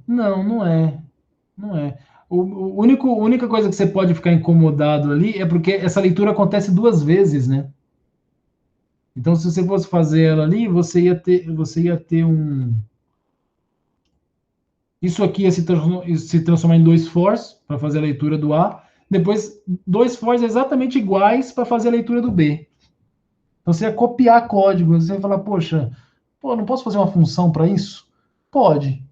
Não, não é. Não é. A única coisa que você pode ficar incomodado ali é porque essa leitura acontece duas vezes, né? Então, se você fosse fazer ela ali, você ia ter um. Isso aqui ia se transformar em dois fors para fazer a leitura do A. Depois, dois fors exatamente iguais para fazer a leitura do B. Então, você ia copiar código. Você ia falar, poxa, pô, não posso fazer uma função para isso? Pode,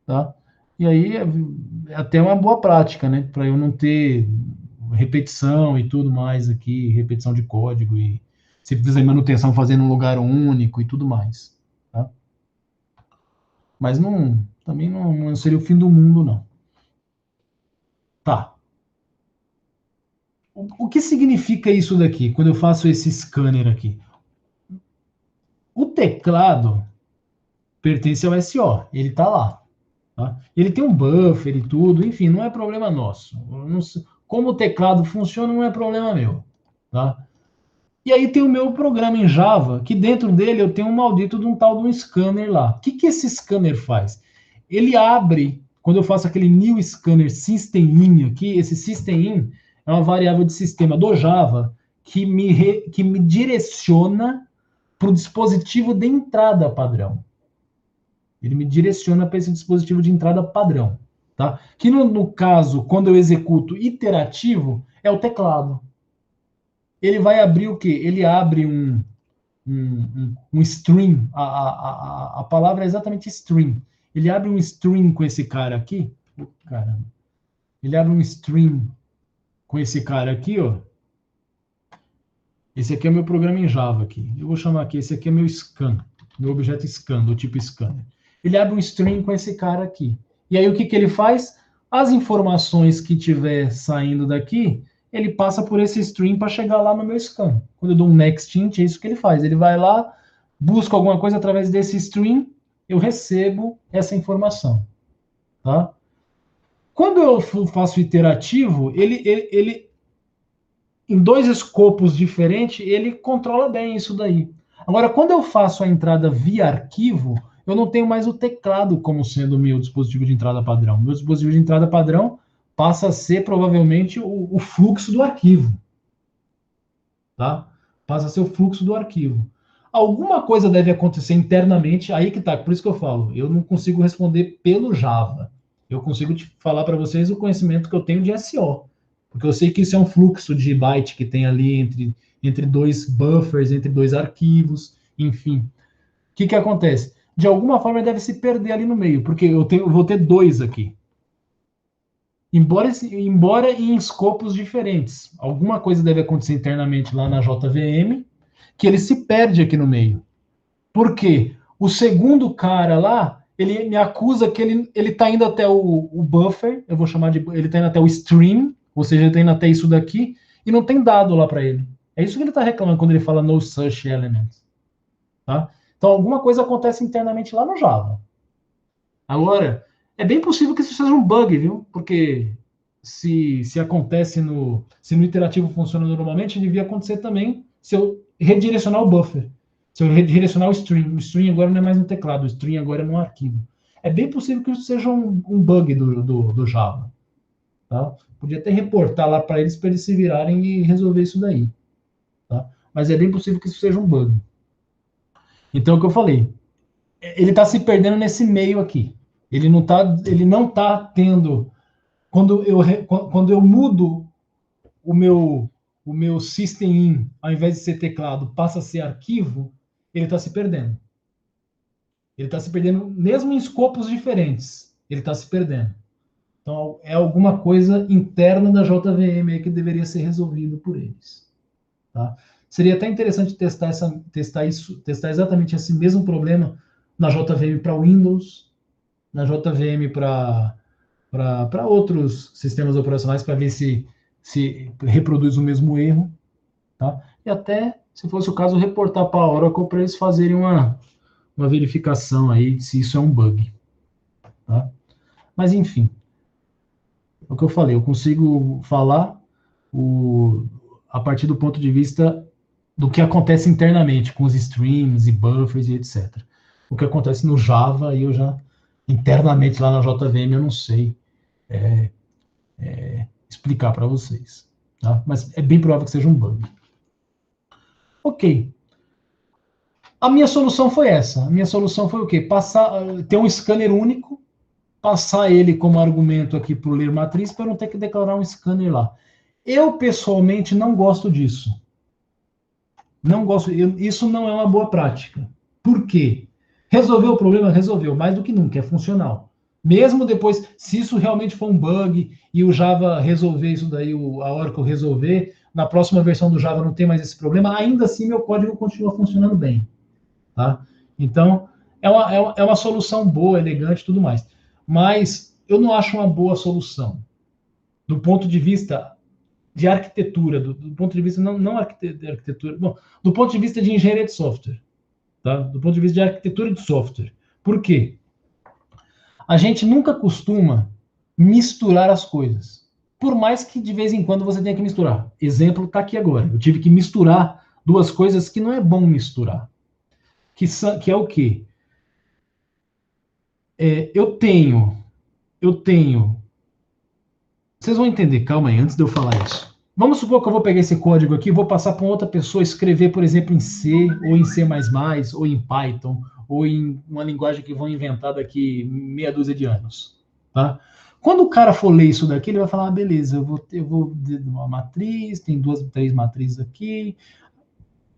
tá? E aí é até uma boa prática, né? Para eu não ter repetição e tudo mais aqui, repetição de código e se fizer manutenção fazendo um lugar único e tudo mais, tá? Mas não, também não seria o fim do mundo, não. Tá. O que significa isso daqui, quando eu faço esse scanner aqui? O teclado pertence ao SO, ele está lá. Tá? Ele tem um buffer e tudo, enfim, não é problema nosso. Como o teclado funciona, não é problema meu. Tá? E aí tem o meu programa em Java, que dentro dele eu tenho um maldito de um tal de um scanner lá. O que, que esse scanner faz? Ele abre, quando eu faço aquele new scanner system_in aqui, esse system_in é uma variável de sistema do Java que me direciona para o dispositivo de entrada padrão. Ele me direciona para esse dispositivo de entrada padrão. Tá? Que no caso, quando eu executo iterativo, é o teclado. Ele vai abrir o quê? Ele abre um string. A palavra é exatamente string. Ele abre um string com esse cara aqui. Caramba. Ele abre um string com esse cara aqui, ó. Esse aqui é o meu programa em Java aqui. Eu vou chamar aqui, esse aqui é meu scan, meu objeto scan, do tipo scanner. Ele abre um string com esse cara aqui. E aí o que, que ele faz? As informações que tiver saindo daqui, ele passa por esse string para chegar lá no meu scan. Quando eu dou um next int, é isso que ele faz. Ele vai lá, busca alguma coisa através desse string, eu recebo essa informação. Tá? Quando eu faço iterativo, ele em dois escopos diferentes, ele controla bem isso daí. Agora, quando eu faço a entrada via arquivo, eu não tenho mais o teclado como sendo o meu dispositivo de entrada padrão. Meu dispositivo de entrada padrão passa a ser provavelmente o fluxo do arquivo. Tá? Passa a ser o fluxo do arquivo. Alguma coisa deve acontecer internamente, aí que tá, por isso que eu falo, eu não consigo responder pelo Java. Eu consigo te falar para vocês o conhecimento que eu tenho de SO. Porque eu sei que isso é um fluxo de byte que tem ali entre dois buffers, entre dois arquivos, enfim. O que, que acontece? De alguma forma deve se perder ali no meio, porque eu vou ter dois aqui. Embora em escopos diferentes. Alguma coisa deve acontecer internamente lá na JVM, que ele se perde aqui no meio. Por quê? O segundo cara lá, ele me acusa que ele tá indo até o buffer, eu vou chamar de... Ele tá indo até o stream, ou seja, ele tá indo até isso daqui, e não tem dado lá para ele. É isso que ele tá reclamando quando ele fala no such element. Tá? Então, alguma coisa acontece internamente lá no Java. Agora, é bem possível que isso seja um bug, viu? Porque se acontece se no iterativo funciona normalmente, devia acontecer também se eu redirecionar o buffer. Se eu redirecionar o string agora não é mais no teclado, o string agora é no arquivo. É bem possível que isso seja um bug do Java. Tá? Podia até reportar lá para eles se virarem e resolver isso daí. Tá? Mas é bem possível que isso seja um bug. Então, é o que eu falei. Ele está se perdendo nesse meio aqui. Ele não tá tendo, quando eu mudo o meu system in, ao invés de ser teclado, passa a ser arquivo, ele está se perdendo. Ele está se perdendo, mesmo em escopos diferentes, ele está se perdendo. Então, é alguma coisa interna da JVM que deveria ser resolvido por eles. Tá? Seria até interessante testar exatamente esse mesmo problema na JVM para Windows, na JVM para outros sistemas operacionais, para ver se reproduz o mesmo erro. Tá? E até, se fosse o caso, reportar para a Oracle para eles fazerem uma verificação aí se isso é um bug. Tá? Mas, enfim, é o que eu falei, eu consigo falar a partir do ponto de vista do que acontece internamente com os streams e buffers e etc. O que acontece no Java, aí eu já, internamente lá na JVM, eu não sei explicar para vocês. Tá? Mas é bem provável que seja um bug. Ok. A minha solução foi essa. A minha solução foi o quê? Ter um scanner único, passar ele como argumento aqui para o ler matriz, para eu não ter que declarar um scanner lá. Eu, pessoalmente, não gosto disso. Não gosto. Isso não é uma boa prática. Por quê? Resolveu o problema? Resolveu. Mais do que nunca. É funcional. Mesmo depois, se isso realmente for um bug e o Java resolver isso daí, a Oracle resolver, na próxima versão do Java não tem mais esse problema, ainda assim meu código continua funcionando bem. Tá? Então, é uma solução boa, elegante e tudo mais. Mas eu não acho uma boa solução. Do ponto de vista de arquitetura, do ponto de vista, não de arquitetura, bom, do ponto de vista de engenharia de software. Tá? Do ponto de vista de arquitetura de software. Por quê? A gente nunca costuma misturar as coisas. Por mais que de vez em quando você tenha que misturar. Exemplo está aqui agora. Eu tive que misturar duas coisas que não é bom misturar. Que é o quê? Eu tenho. Vocês vão entender, calma aí, antes de eu falar isso. Vamos supor que eu vou pegar esse código aqui e vou passar para outra pessoa escrever, por exemplo, em C, ou em C++, ou em Python, ou em uma linguagem que vão inventar daqui meia dúzia de anos. Tá? Quando o cara for ler isso daqui, ele vai falar, beleza, eu vou uma matriz, tem 3 matrizes aqui,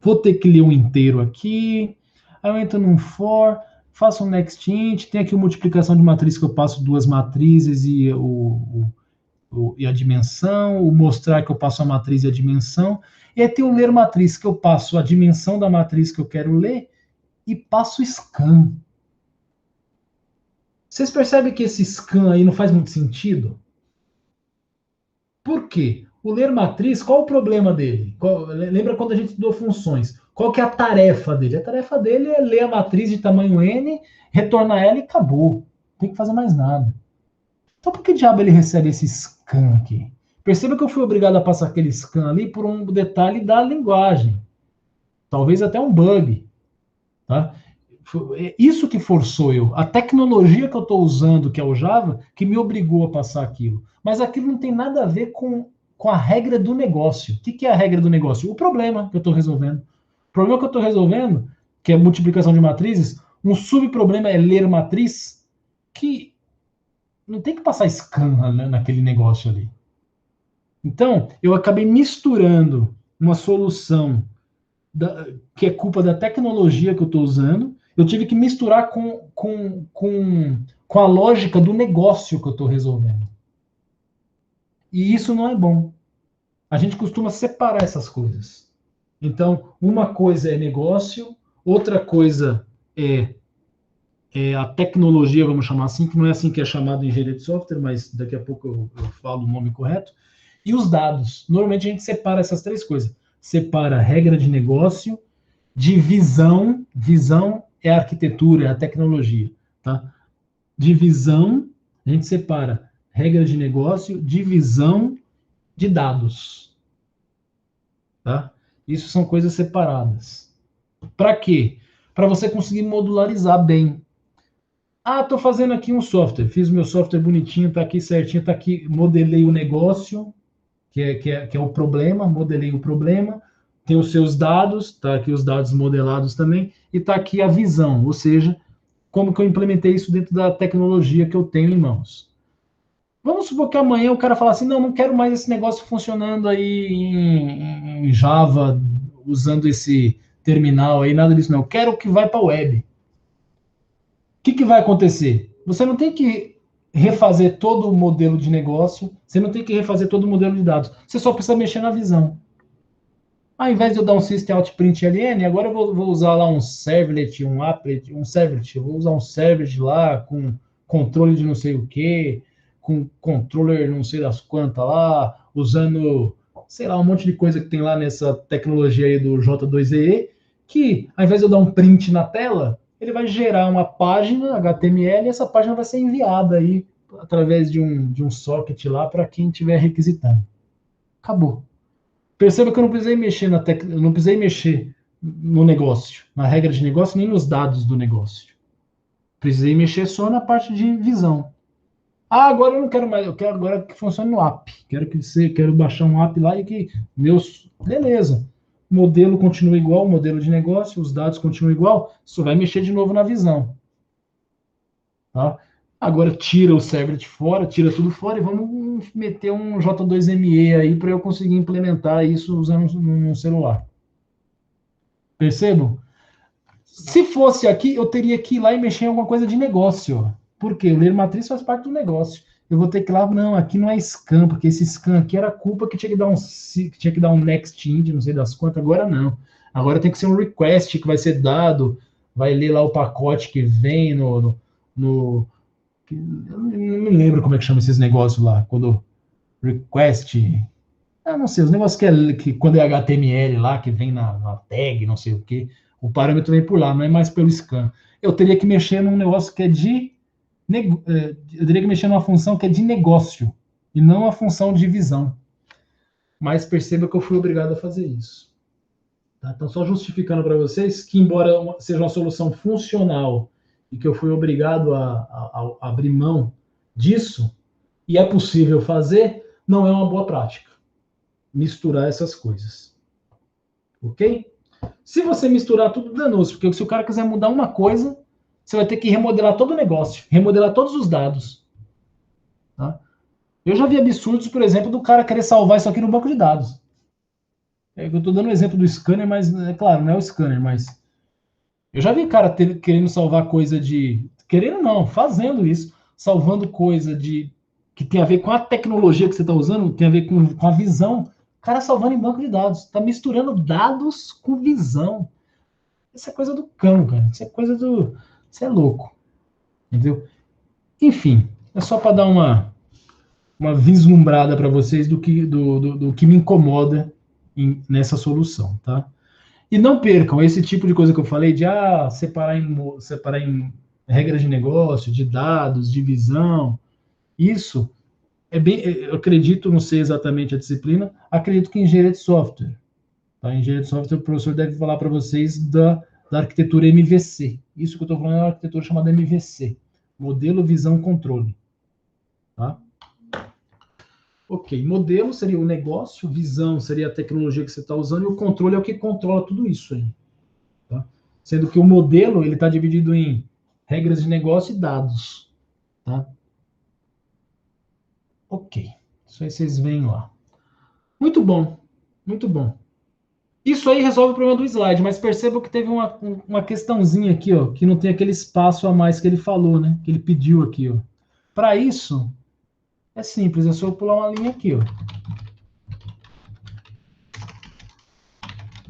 vou ter que ler um inteiro aqui, aí eu entro num for, faço um next int, tem aqui uma multiplicação de matriz que eu passo 2 matrizes e a dimensão, o mostrar que eu passo a matriz e a dimensão, e aí tem o ler matriz, que eu passo a dimensão da matriz que eu quero ler e passo scan. Vocês percebem que esse scan aí não faz muito sentido? Por quê? O ler matriz, qual o problema dele? Lembra quando a gente estudou funções? Qual que é a tarefa dele? A tarefa dele é ler a matriz de tamanho n, retornar ela e acabou. Não tem que fazer mais nada. Então por que diabo ele recebe esse scan aqui? Perceba que eu fui obrigado a passar aquele scan ali por um detalhe da linguagem. Talvez até um bug. Tá? Isso que forçou eu. A tecnologia que eu estou usando, que é o Java, que me obrigou a passar aquilo. Mas aquilo não tem nada a ver com a regra do negócio. O que é a regra do negócio? O problema que eu estou resolvendo. O problema que eu estou resolvendo, que é multiplicação de matrizes, um subproblema é ler matriz, que não tem que passar scan naquele negócio ali. Então, eu acabei misturando uma solução que é culpa da tecnologia que eu estou usando, eu tive que misturar com a lógica do negócio que eu estou resolvendo. E isso não é bom. A gente costuma separar essas coisas. Então, uma coisa é negócio, outra coisa é a tecnologia, vamos chamar assim, que não é assim que é chamado em engenharia de software, mas daqui a pouco eu falo o nome correto. E os dados. Normalmente a gente separa essas três coisas. Separa a regra de negócio, de visão. Visão é a arquitetura, é a tecnologia. Tá? De visão, a gente separa regra de negócio, de visão, de dados. Tá? Isso são coisas separadas. Para quê? Para você conseguir modularizar bem. Ah, estou fazendo aqui um software, fiz o meu software bonitinho, está aqui certinho, está aqui, modelei o negócio, que é o problema, modelei o problema, tem os seus dados, está aqui os dados modelados também, e está aqui a visão, ou seja, como que eu implementei isso dentro da tecnologia que eu tenho em mãos. Vamos supor que amanhã o cara fala assim, não quero mais esse negócio funcionando aí em Java, usando esse terminal aí, nada disso não. Eu quero que vai para a web. O que vai acontecer? Você não tem que refazer todo o modelo de negócio, você não tem que refazer todo o modelo de dados. Você só precisa mexer na visão. Ao invés de eu dar um system out print ln, agora eu vou usar lá um servlet, um applet, um servlet. Eu vou usar um servlet lá com controle de não sei o que, com controller não sei das quantas lá, usando, sei lá, um monte de coisa que tem lá nessa tecnologia aí do J2EE, que ao invés de eu dar um print na tela, ele vai gerar uma página HTML e essa página vai ser enviada aí através de um socket lá para quem estiver requisitando. Acabou. Perceba que eu não precisei mexer eu não precisei mexer no negócio, na regra de negócio, nem nos dados do negócio. Precisei mexer só na parte de visão. Ah, agora eu não quero mais, eu quero agora que funcione no app. Quero baixar um app lá e que beleza. O modelo continua igual, o modelo de negócio, os dados continuam igual, só vai mexer de novo na visão. Tá? Agora tira o servlet fora, tira tudo fora e vamos meter um J2ME aí para eu conseguir implementar isso usando um celular. Percebam? Se fosse aqui, eu teria que ir lá e mexer em alguma coisa de negócio. Por quê? O ler matriz faz parte do negócio. Eu vou ter que ir lá, não, aqui não é scan, porque esse scan aqui era culpa que tinha que dar um next int, não sei das quantas, agora não. Agora tem que ser um request que vai ser dado, vai ler lá o pacote que vem no eu não me lembro como é que chama esses negócios lá, quando request, eu não sei, os negócios que quando é HTML lá, que vem na tag, não sei o que, o parâmetro vem por lá, não é mais pelo scan. Eu teria que mexer num negócio que é eu teria que mexer numa função que é de negócio, e não a função de visão. Mas perceba que eu fui obrigado a fazer isso. Tá? Então, só justificando para vocês que, embora seja uma solução funcional e que eu fui obrigado a abrir mão disso, e é possível fazer, não é uma boa prática misturar essas coisas. Ok? Se você misturar tudo, danoso, porque se o cara quiser mudar uma coisa, você vai ter que remodelar todo o negócio, remodelar todos os dados. Tá? Eu já vi absurdos, por exemplo, do cara querer salvar isso aqui no banco de dados. Eu estou dando o exemplo do scanner, mas, é claro, não é o scanner, mas eu já vi cara querendo salvar coisa de. Querendo não, fazendo isso, salvando coisa de que tem a ver com a tecnologia que você está usando, tem a ver com a visão. O cara salvando em banco de dados. Está misturando dados com visão. Isso é coisa do cão, cara. Isso é coisa do. Isso é louco. Entendeu? Enfim, é só para dar uma vislumbrada para vocês do que me incomoda nessa solução, tá? E não percam esse tipo de coisa que eu falei de separar em regras de negócio, de dados, de visão. Isso é bem, eu acredito, não sei exatamente a disciplina, acredito que em engenharia de software. Tá? Em engenharia de software, o professor deve falar para vocês da arquitetura MVC. Isso que eu estou falando é uma arquitetura chamada MVC. Modelo, visão, controle. Tá? Ok, modelo seria o negócio, visão seria a tecnologia que você está usando, e o controle é o que controla tudo isso aí. Tá? Sendo que o modelo ele está dividido em regras de negócio e dados. Tá? Ok, isso aí vocês veem lá. Muito bom, muito bom. Isso aí resolve o problema do slide, mas perceba que teve uma questãozinha aqui, ó, que não tem aquele espaço a mais que ele falou, né? Que ele pediu aqui, ó. Para isso, é simples, é só eu pular uma linha aqui, ó.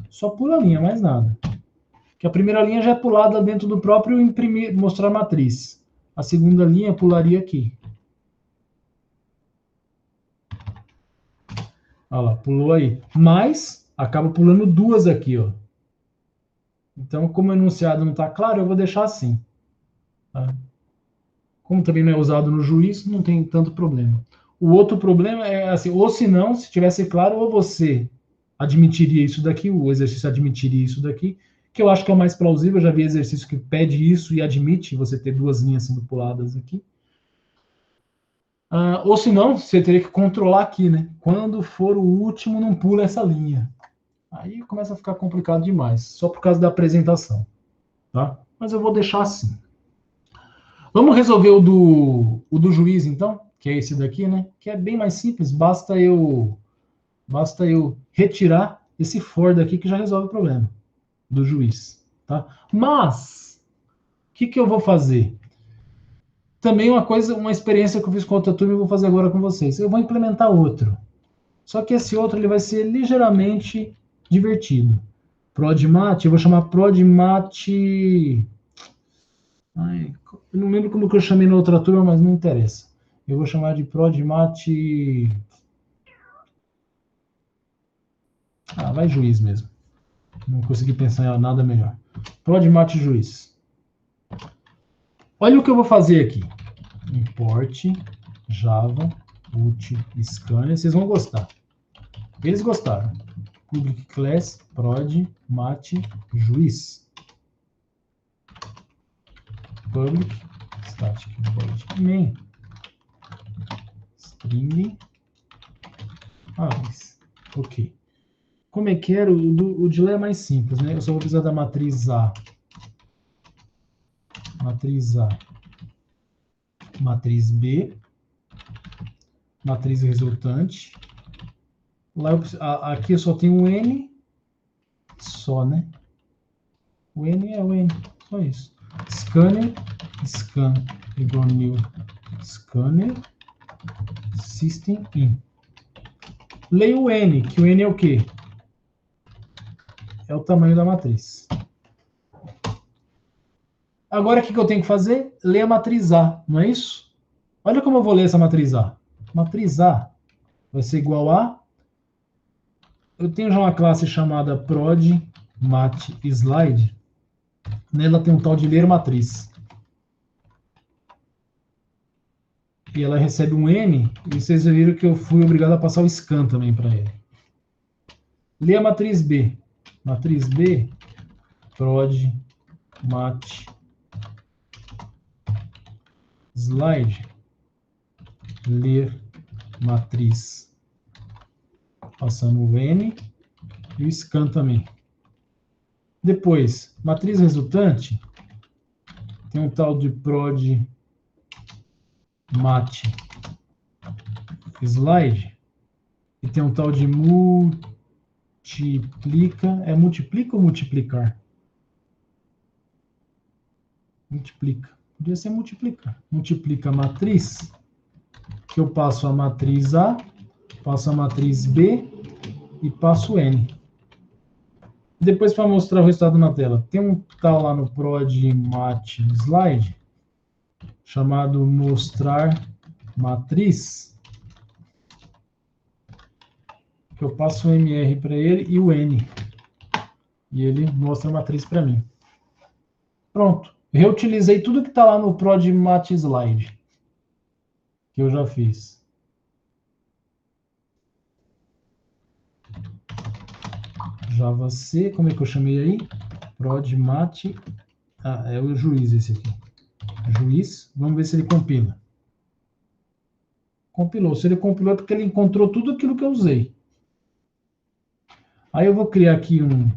Só pula a linha, mais nada. Que a primeira linha já é pulada dentro do próprio imprimir, mostrar matriz. A segunda linha pularia aqui. Olha lá, pulou aí. Mas acaba pulando duas aqui, ó. Então, como o enunciado não está claro, eu vou deixar assim. Tá? Como também não é usado no juízo, não tem tanto problema. O outro problema é assim, ou se não, se tivesse claro, ou você admitiria isso daqui, o exercício admitiria isso daqui, que eu acho que é o mais plausível. Eu já vi exercício que pede isso e admite você ter duas linhas sendo puladas aqui. Ou se não, você teria que controlar aqui, né? Quando for o último, não pula essa linha. Aí começa a ficar complicado demais, só por causa da apresentação. Tá? Mas eu vou deixar assim. Vamos resolver o do juiz, então, que é esse daqui, né? Que é bem mais simples, basta eu retirar esse for daqui que já resolve o problema do juiz, tá? Mas, o que eu vou fazer? Também uma experiência que eu fiz com outra turma, eu vou fazer agora com vocês. Eu vou implementar outro. Só que esse outro ele vai ser ligeiramente divertido. Prodmat, eu vou chamar Prodmat. Ai, eu não lembro como que eu chamei na outra turma, mas não interessa. Eu vou chamar de Prodmat. Ah, vai juiz mesmo. Não consegui pensar em nada melhor. Prodmat juiz. Olha o que eu vou fazer aqui. Import Java Ut Scanner. Vocês vão gostar. Eles gostaram. Public class prod mat juiz. Public static void main string ok. Como é que era? O de lá é mais simples, né? Eu só vou precisar da matriz A. Matriz A. Matriz B. Matriz resultante. Lá aqui eu só tenho um N. Só, né? O N é o N. Só isso. Scanner. Scan igual new. Scanner. System in. Leio o N, que o N é o quê? É o tamanho da matriz. Agora, o que eu tenho que fazer? Ler a matriz A, não é isso? Olha como eu vou ler essa matriz A. Matriz A vai ser igual a... Eu tenho já uma classe chamada prod_mat_slide. Nela tem um tal de ler matriz. E ela recebe um N, e vocês viram que eu fui obrigado a passar o scan também para ele. Lê a matriz B. Matriz B, prod_mat_slide, ler matriz. Passando o N e o scan também. Depois, matriz resultante, tem um tal de prod_mat_slide, e tem um tal de multiplica. É multiplica ou multiplicar? Multiplica. Podia ser multiplicar. Multiplica a matriz, que eu passo a matriz A, passo a matriz B e passo N. Depois, para mostrar o resultado na tela, tem um tal lá no prod_mat_slide chamado mostrar matriz, que eu passo o MR para ele e o N. E ele mostra a matriz para mim. Pronto. Reutilizei tudo que está lá no prod_mat_slide, que eu já fiz. Java C, como é que eu chamei aí? Prod_mat. Ah, é o juiz esse aqui. Juiz. Vamos ver se ele compila. Compilou. Se ele compilou é porque ele encontrou tudo aquilo que eu usei. Aí eu vou criar aqui um...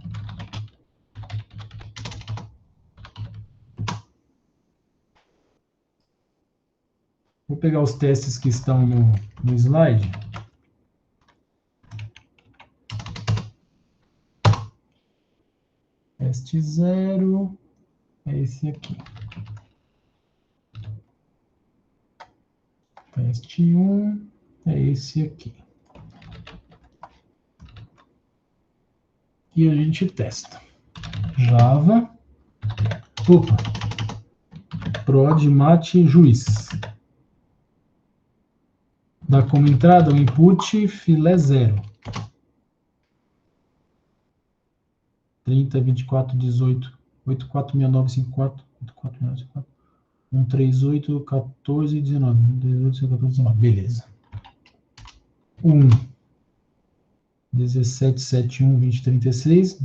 Vou pegar os testes que estão no slide. Teste 0 é esse aqui. Teste 1 é esse aqui. E a gente testa. Java. Opa. Prod_mat_juiz. Dá como entrada o input filé 0. 30, 24, 18, 846954, 846954, 138, 14, 19. 138, 14, 19. Beleza. 1, 17, 71, 20, 36,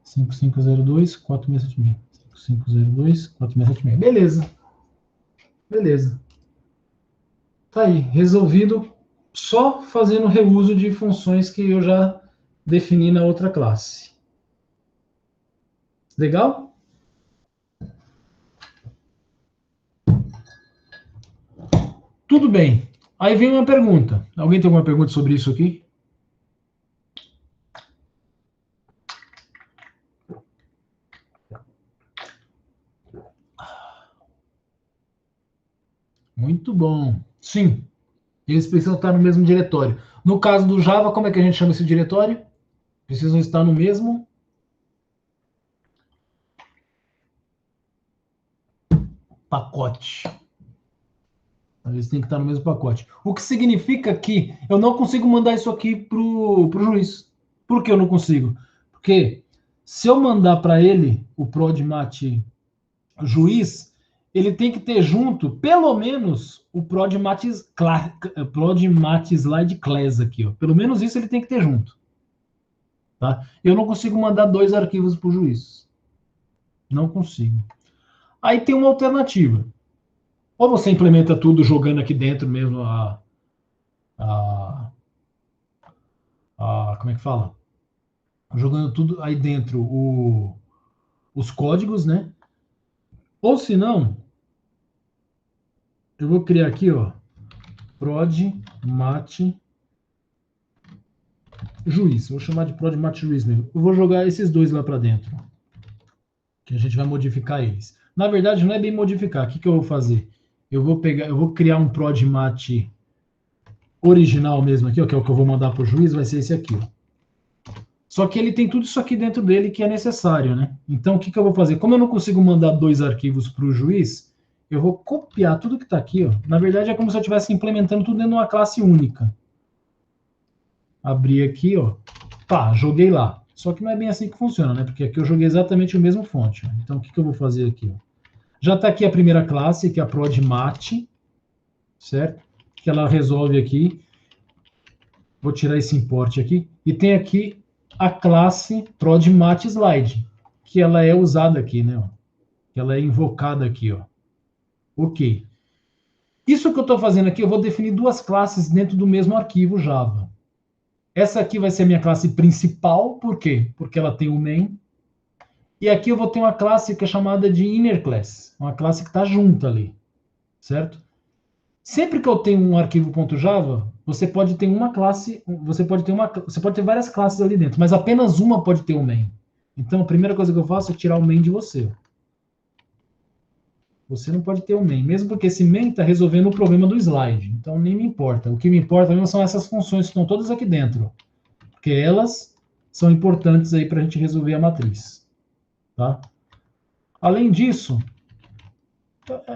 5502, 4676. 5502, 4676. Beleza. Beleza. Tá aí, resolvido só fazendo reuso de funções que eu já defini na outra classe. Legal? Tudo bem. Aí vem uma pergunta. Alguém tem alguma pergunta sobre isso aqui? Muito bom. Sim, eles precisam estar no mesmo diretório. No caso do Java, como é que a gente chama esse diretório? Precisam estar no mesmo pacote. Eles têm que estar no mesmo pacote. O que significa que eu não consigo mandar isso aqui para o juiz. Por que eu não consigo? Porque se eu mandar para ele o ProdMat juiz, ele tem que ter junto, pelo menos, o ProdMat Slide Class aqui. Ó. Pelo menos isso ele tem que ter junto. Tá? Eu não consigo mandar dois arquivos para o juiz. Não consigo. Aí tem uma alternativa. Ou você implementa tudo jogando aqui dentro mesmo a como é que fala? Jogando tudo aí dentro os códigos, né? Ou se não, eu vou criar aqui, ó, prod mat juiz. Vou chamar de prod mat juiz mesmo. Eu vou jogar esses dois lá para dentro, que a gente vai modificar eles. Na verdade, não é bem modificar. O que eu vou fazer? Eu vou criar um prod mat original mesmo aqui, ó, que é o que eu vou mandar para o juiz, vai ser esse aqui, ó. Só que ele tem tudo isso aqui dentro dele que é necessário, né? Então, o que eu vou fazer? Como eu não consigo mandar dois arquivos para o juiz, eu vou copiar tudo que está aqui, ó. Na verdade, é como se eu estivesse implementando tudo dentro de uma classe única. Abri aqui, ó. Pá, joguei lá. Só que não é bem assim que funciona, né? Porque aqui eu joguei exatamente o mesmo fonte. Ó. Então, o que eu vou fazer aqui? Ó? Já está aqui a primeira classe, que é a ProdMat, certo? Que ela resolve aqui. Vou tirar esse import aqui. E tem aqui a classe ProdMatSlide, que ela é usada aqui, né? Ó, que ela é invocada aqui, ó. Ok. Isso que eu estou fazendo aqui, eu vou definir duas classes dentro do mesmo arquivo Java. Essa aqui vai ser a minha classe principal, por quê? Porque ela tem o main. E aqui eu vou ter uma classe que é chamada de inner class, uma classe que está junta ali, certo? Sempre que eu tenho um arquivo .java, você pode ter uma classe, você pode ter várias classes ali dentro, mas apenas uma pode ter o main. Então a primeira coisa que eu faço é tirar o main de você. Você não pode ter o main, mesmo porque esse main está resolvendo o problema do slide. Então nem me importa. O que me importa mesmo são essas funções que estão todas aqui dentro, porque elas são importantes aí para a gente resolver a matriz, tá? Além disso,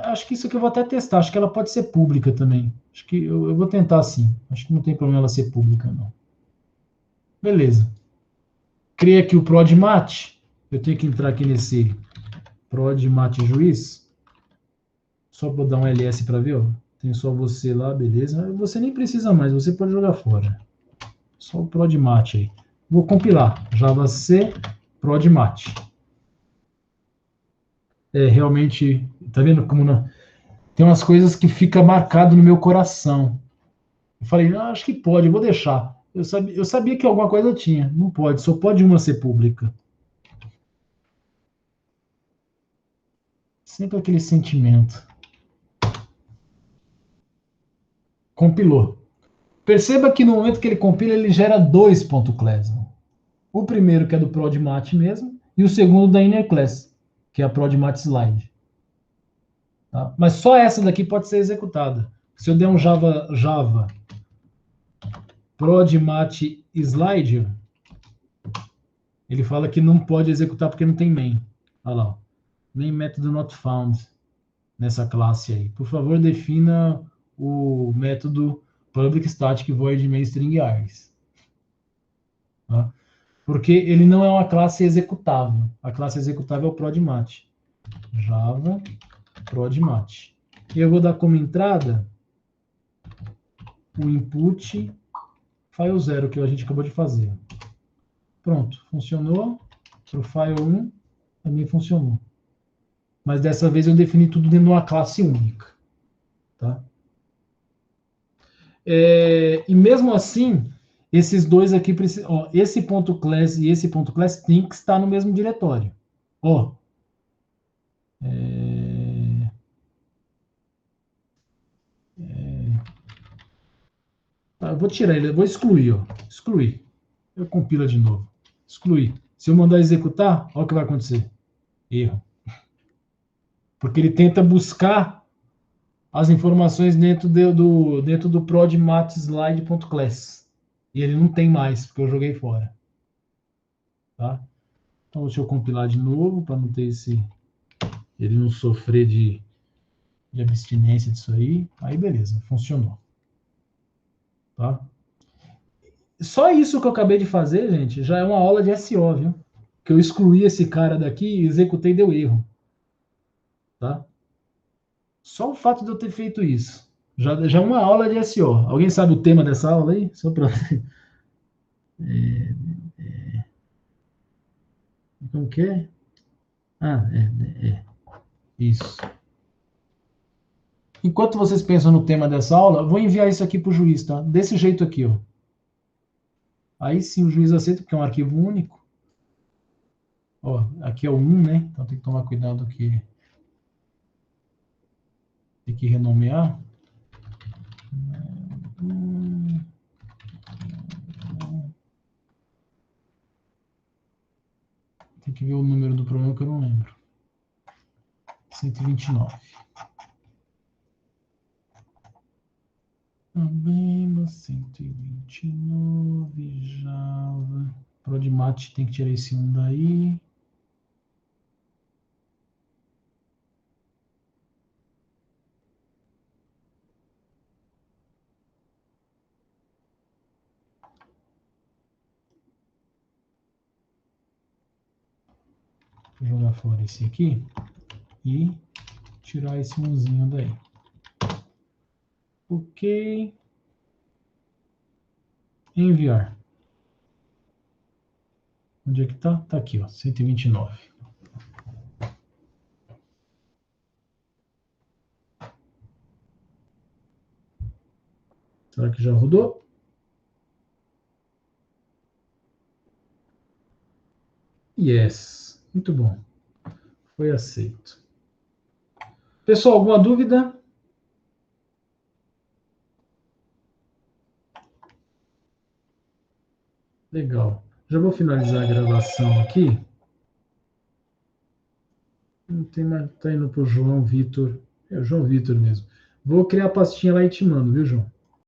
acho que isso aqui eu vou até testar. Acho que ela pode ser pública também. Acho que eu vou tentar sim. Acho que não tem problema ela ser pública, não. Beleza. Criei aqui o ProdMat. Eu tenho que entrar aqui nesse ProdMat juiz. Só para dar um ls para ver, ó. Tem só você lá, beleza. Você nem precisa mais, você pode jogar fora. Só o ProdMat aí. Vou compilar. Java C ProdMat. É, realmente, tá vendo como não... Tem umas coisas que fica marcado no meu coração. Eu falei, ah, acho que pode, eu vou deixar. Eu sabia que alguma coisa tinha. Não pode, só pode uma ser pública. Sempre aquele sentimento. Compilou. Perceba que no momento que ele compila, ele gera dois .class. O primeiro, que é do ProdMat mesmo, e o segundo da inner class, que é a ProdMatSlide. Tá? Mas só essa daqui pode ser executada. Se eu der um Java ProdMatSlide, ele fala que não pode executar porque não tem main. Olha lá. Main método not found nessa classe aí. Por favor, defina o método public static void main string args. Tá? Porque ele não é uma classe executável. A classe executável é o ProdMat. Java ProdMat. E eu vou dar como entrada o input file 0 que a gente acabou de fazer. Pronto, funcionou. Para o file 1 também funcionou. Mas dessa vez eu defini tudo dentro de uma classe única. Tá? E mesmo assim, esses dois aqui precisam. Ó, esse ponto .class e esse ponto .class tem que estar no mesmo diretório. Ó, Eu vou tirar ele, eu vou excluir, ó. Excluir. Eu compilo de novo. Excluir. Se eu mandar executar, olha o que vai acontecer. Erro. Porque ele tenta buscar as informações dentro do prod.matslide.class. E ele não tem mais, porque eu joguei fora. Tá? Então, deixa eu compilar de novo, para não ter ele não sofrer de abstinência disso aí. Aí, beleza, funcionou. Tá? Só isso que eu acabei de fazer, gente, já é uma aula de SEO, viu? Que eu excluí esse cara daqui e executei e deu erro. Tá? Só o fato de eu ter feito isso. Já é uma aula de SEO. Alguém sabe o tema dessa aula aí? Só para. Como que é? Ah, isso. Enquanto vocês pensam no tema dessa aula, eu vou enviar isso aqui para o juiz, tá? Desse jeito aqui, ó. Aí sim o juiz aceita, porque é um arquivo único. Ó, aqui é o 1, né? Então tem que tomar cuidado que tem que renomear. Tem que ver o número do problema que eu não lembro. 129. Problema 129, Java. Prodmat tem que tirar esse 1 daí. Vou jogar fora esse aqui e tirar esse 1zinho daí. Ok. Enviar. Onde é que tá? Tá aqui, ó, 129. Será que já rodou? Yes. Muito bom. Foi aceito. Pessoal, alguma dúvida? Legal. Já vou finalizar a gravação aqui. Não tem mais. Tá indo pro João Vitor. É o João Vitor mesmo. Vou criar a pastinha lá e te mando, viu, João?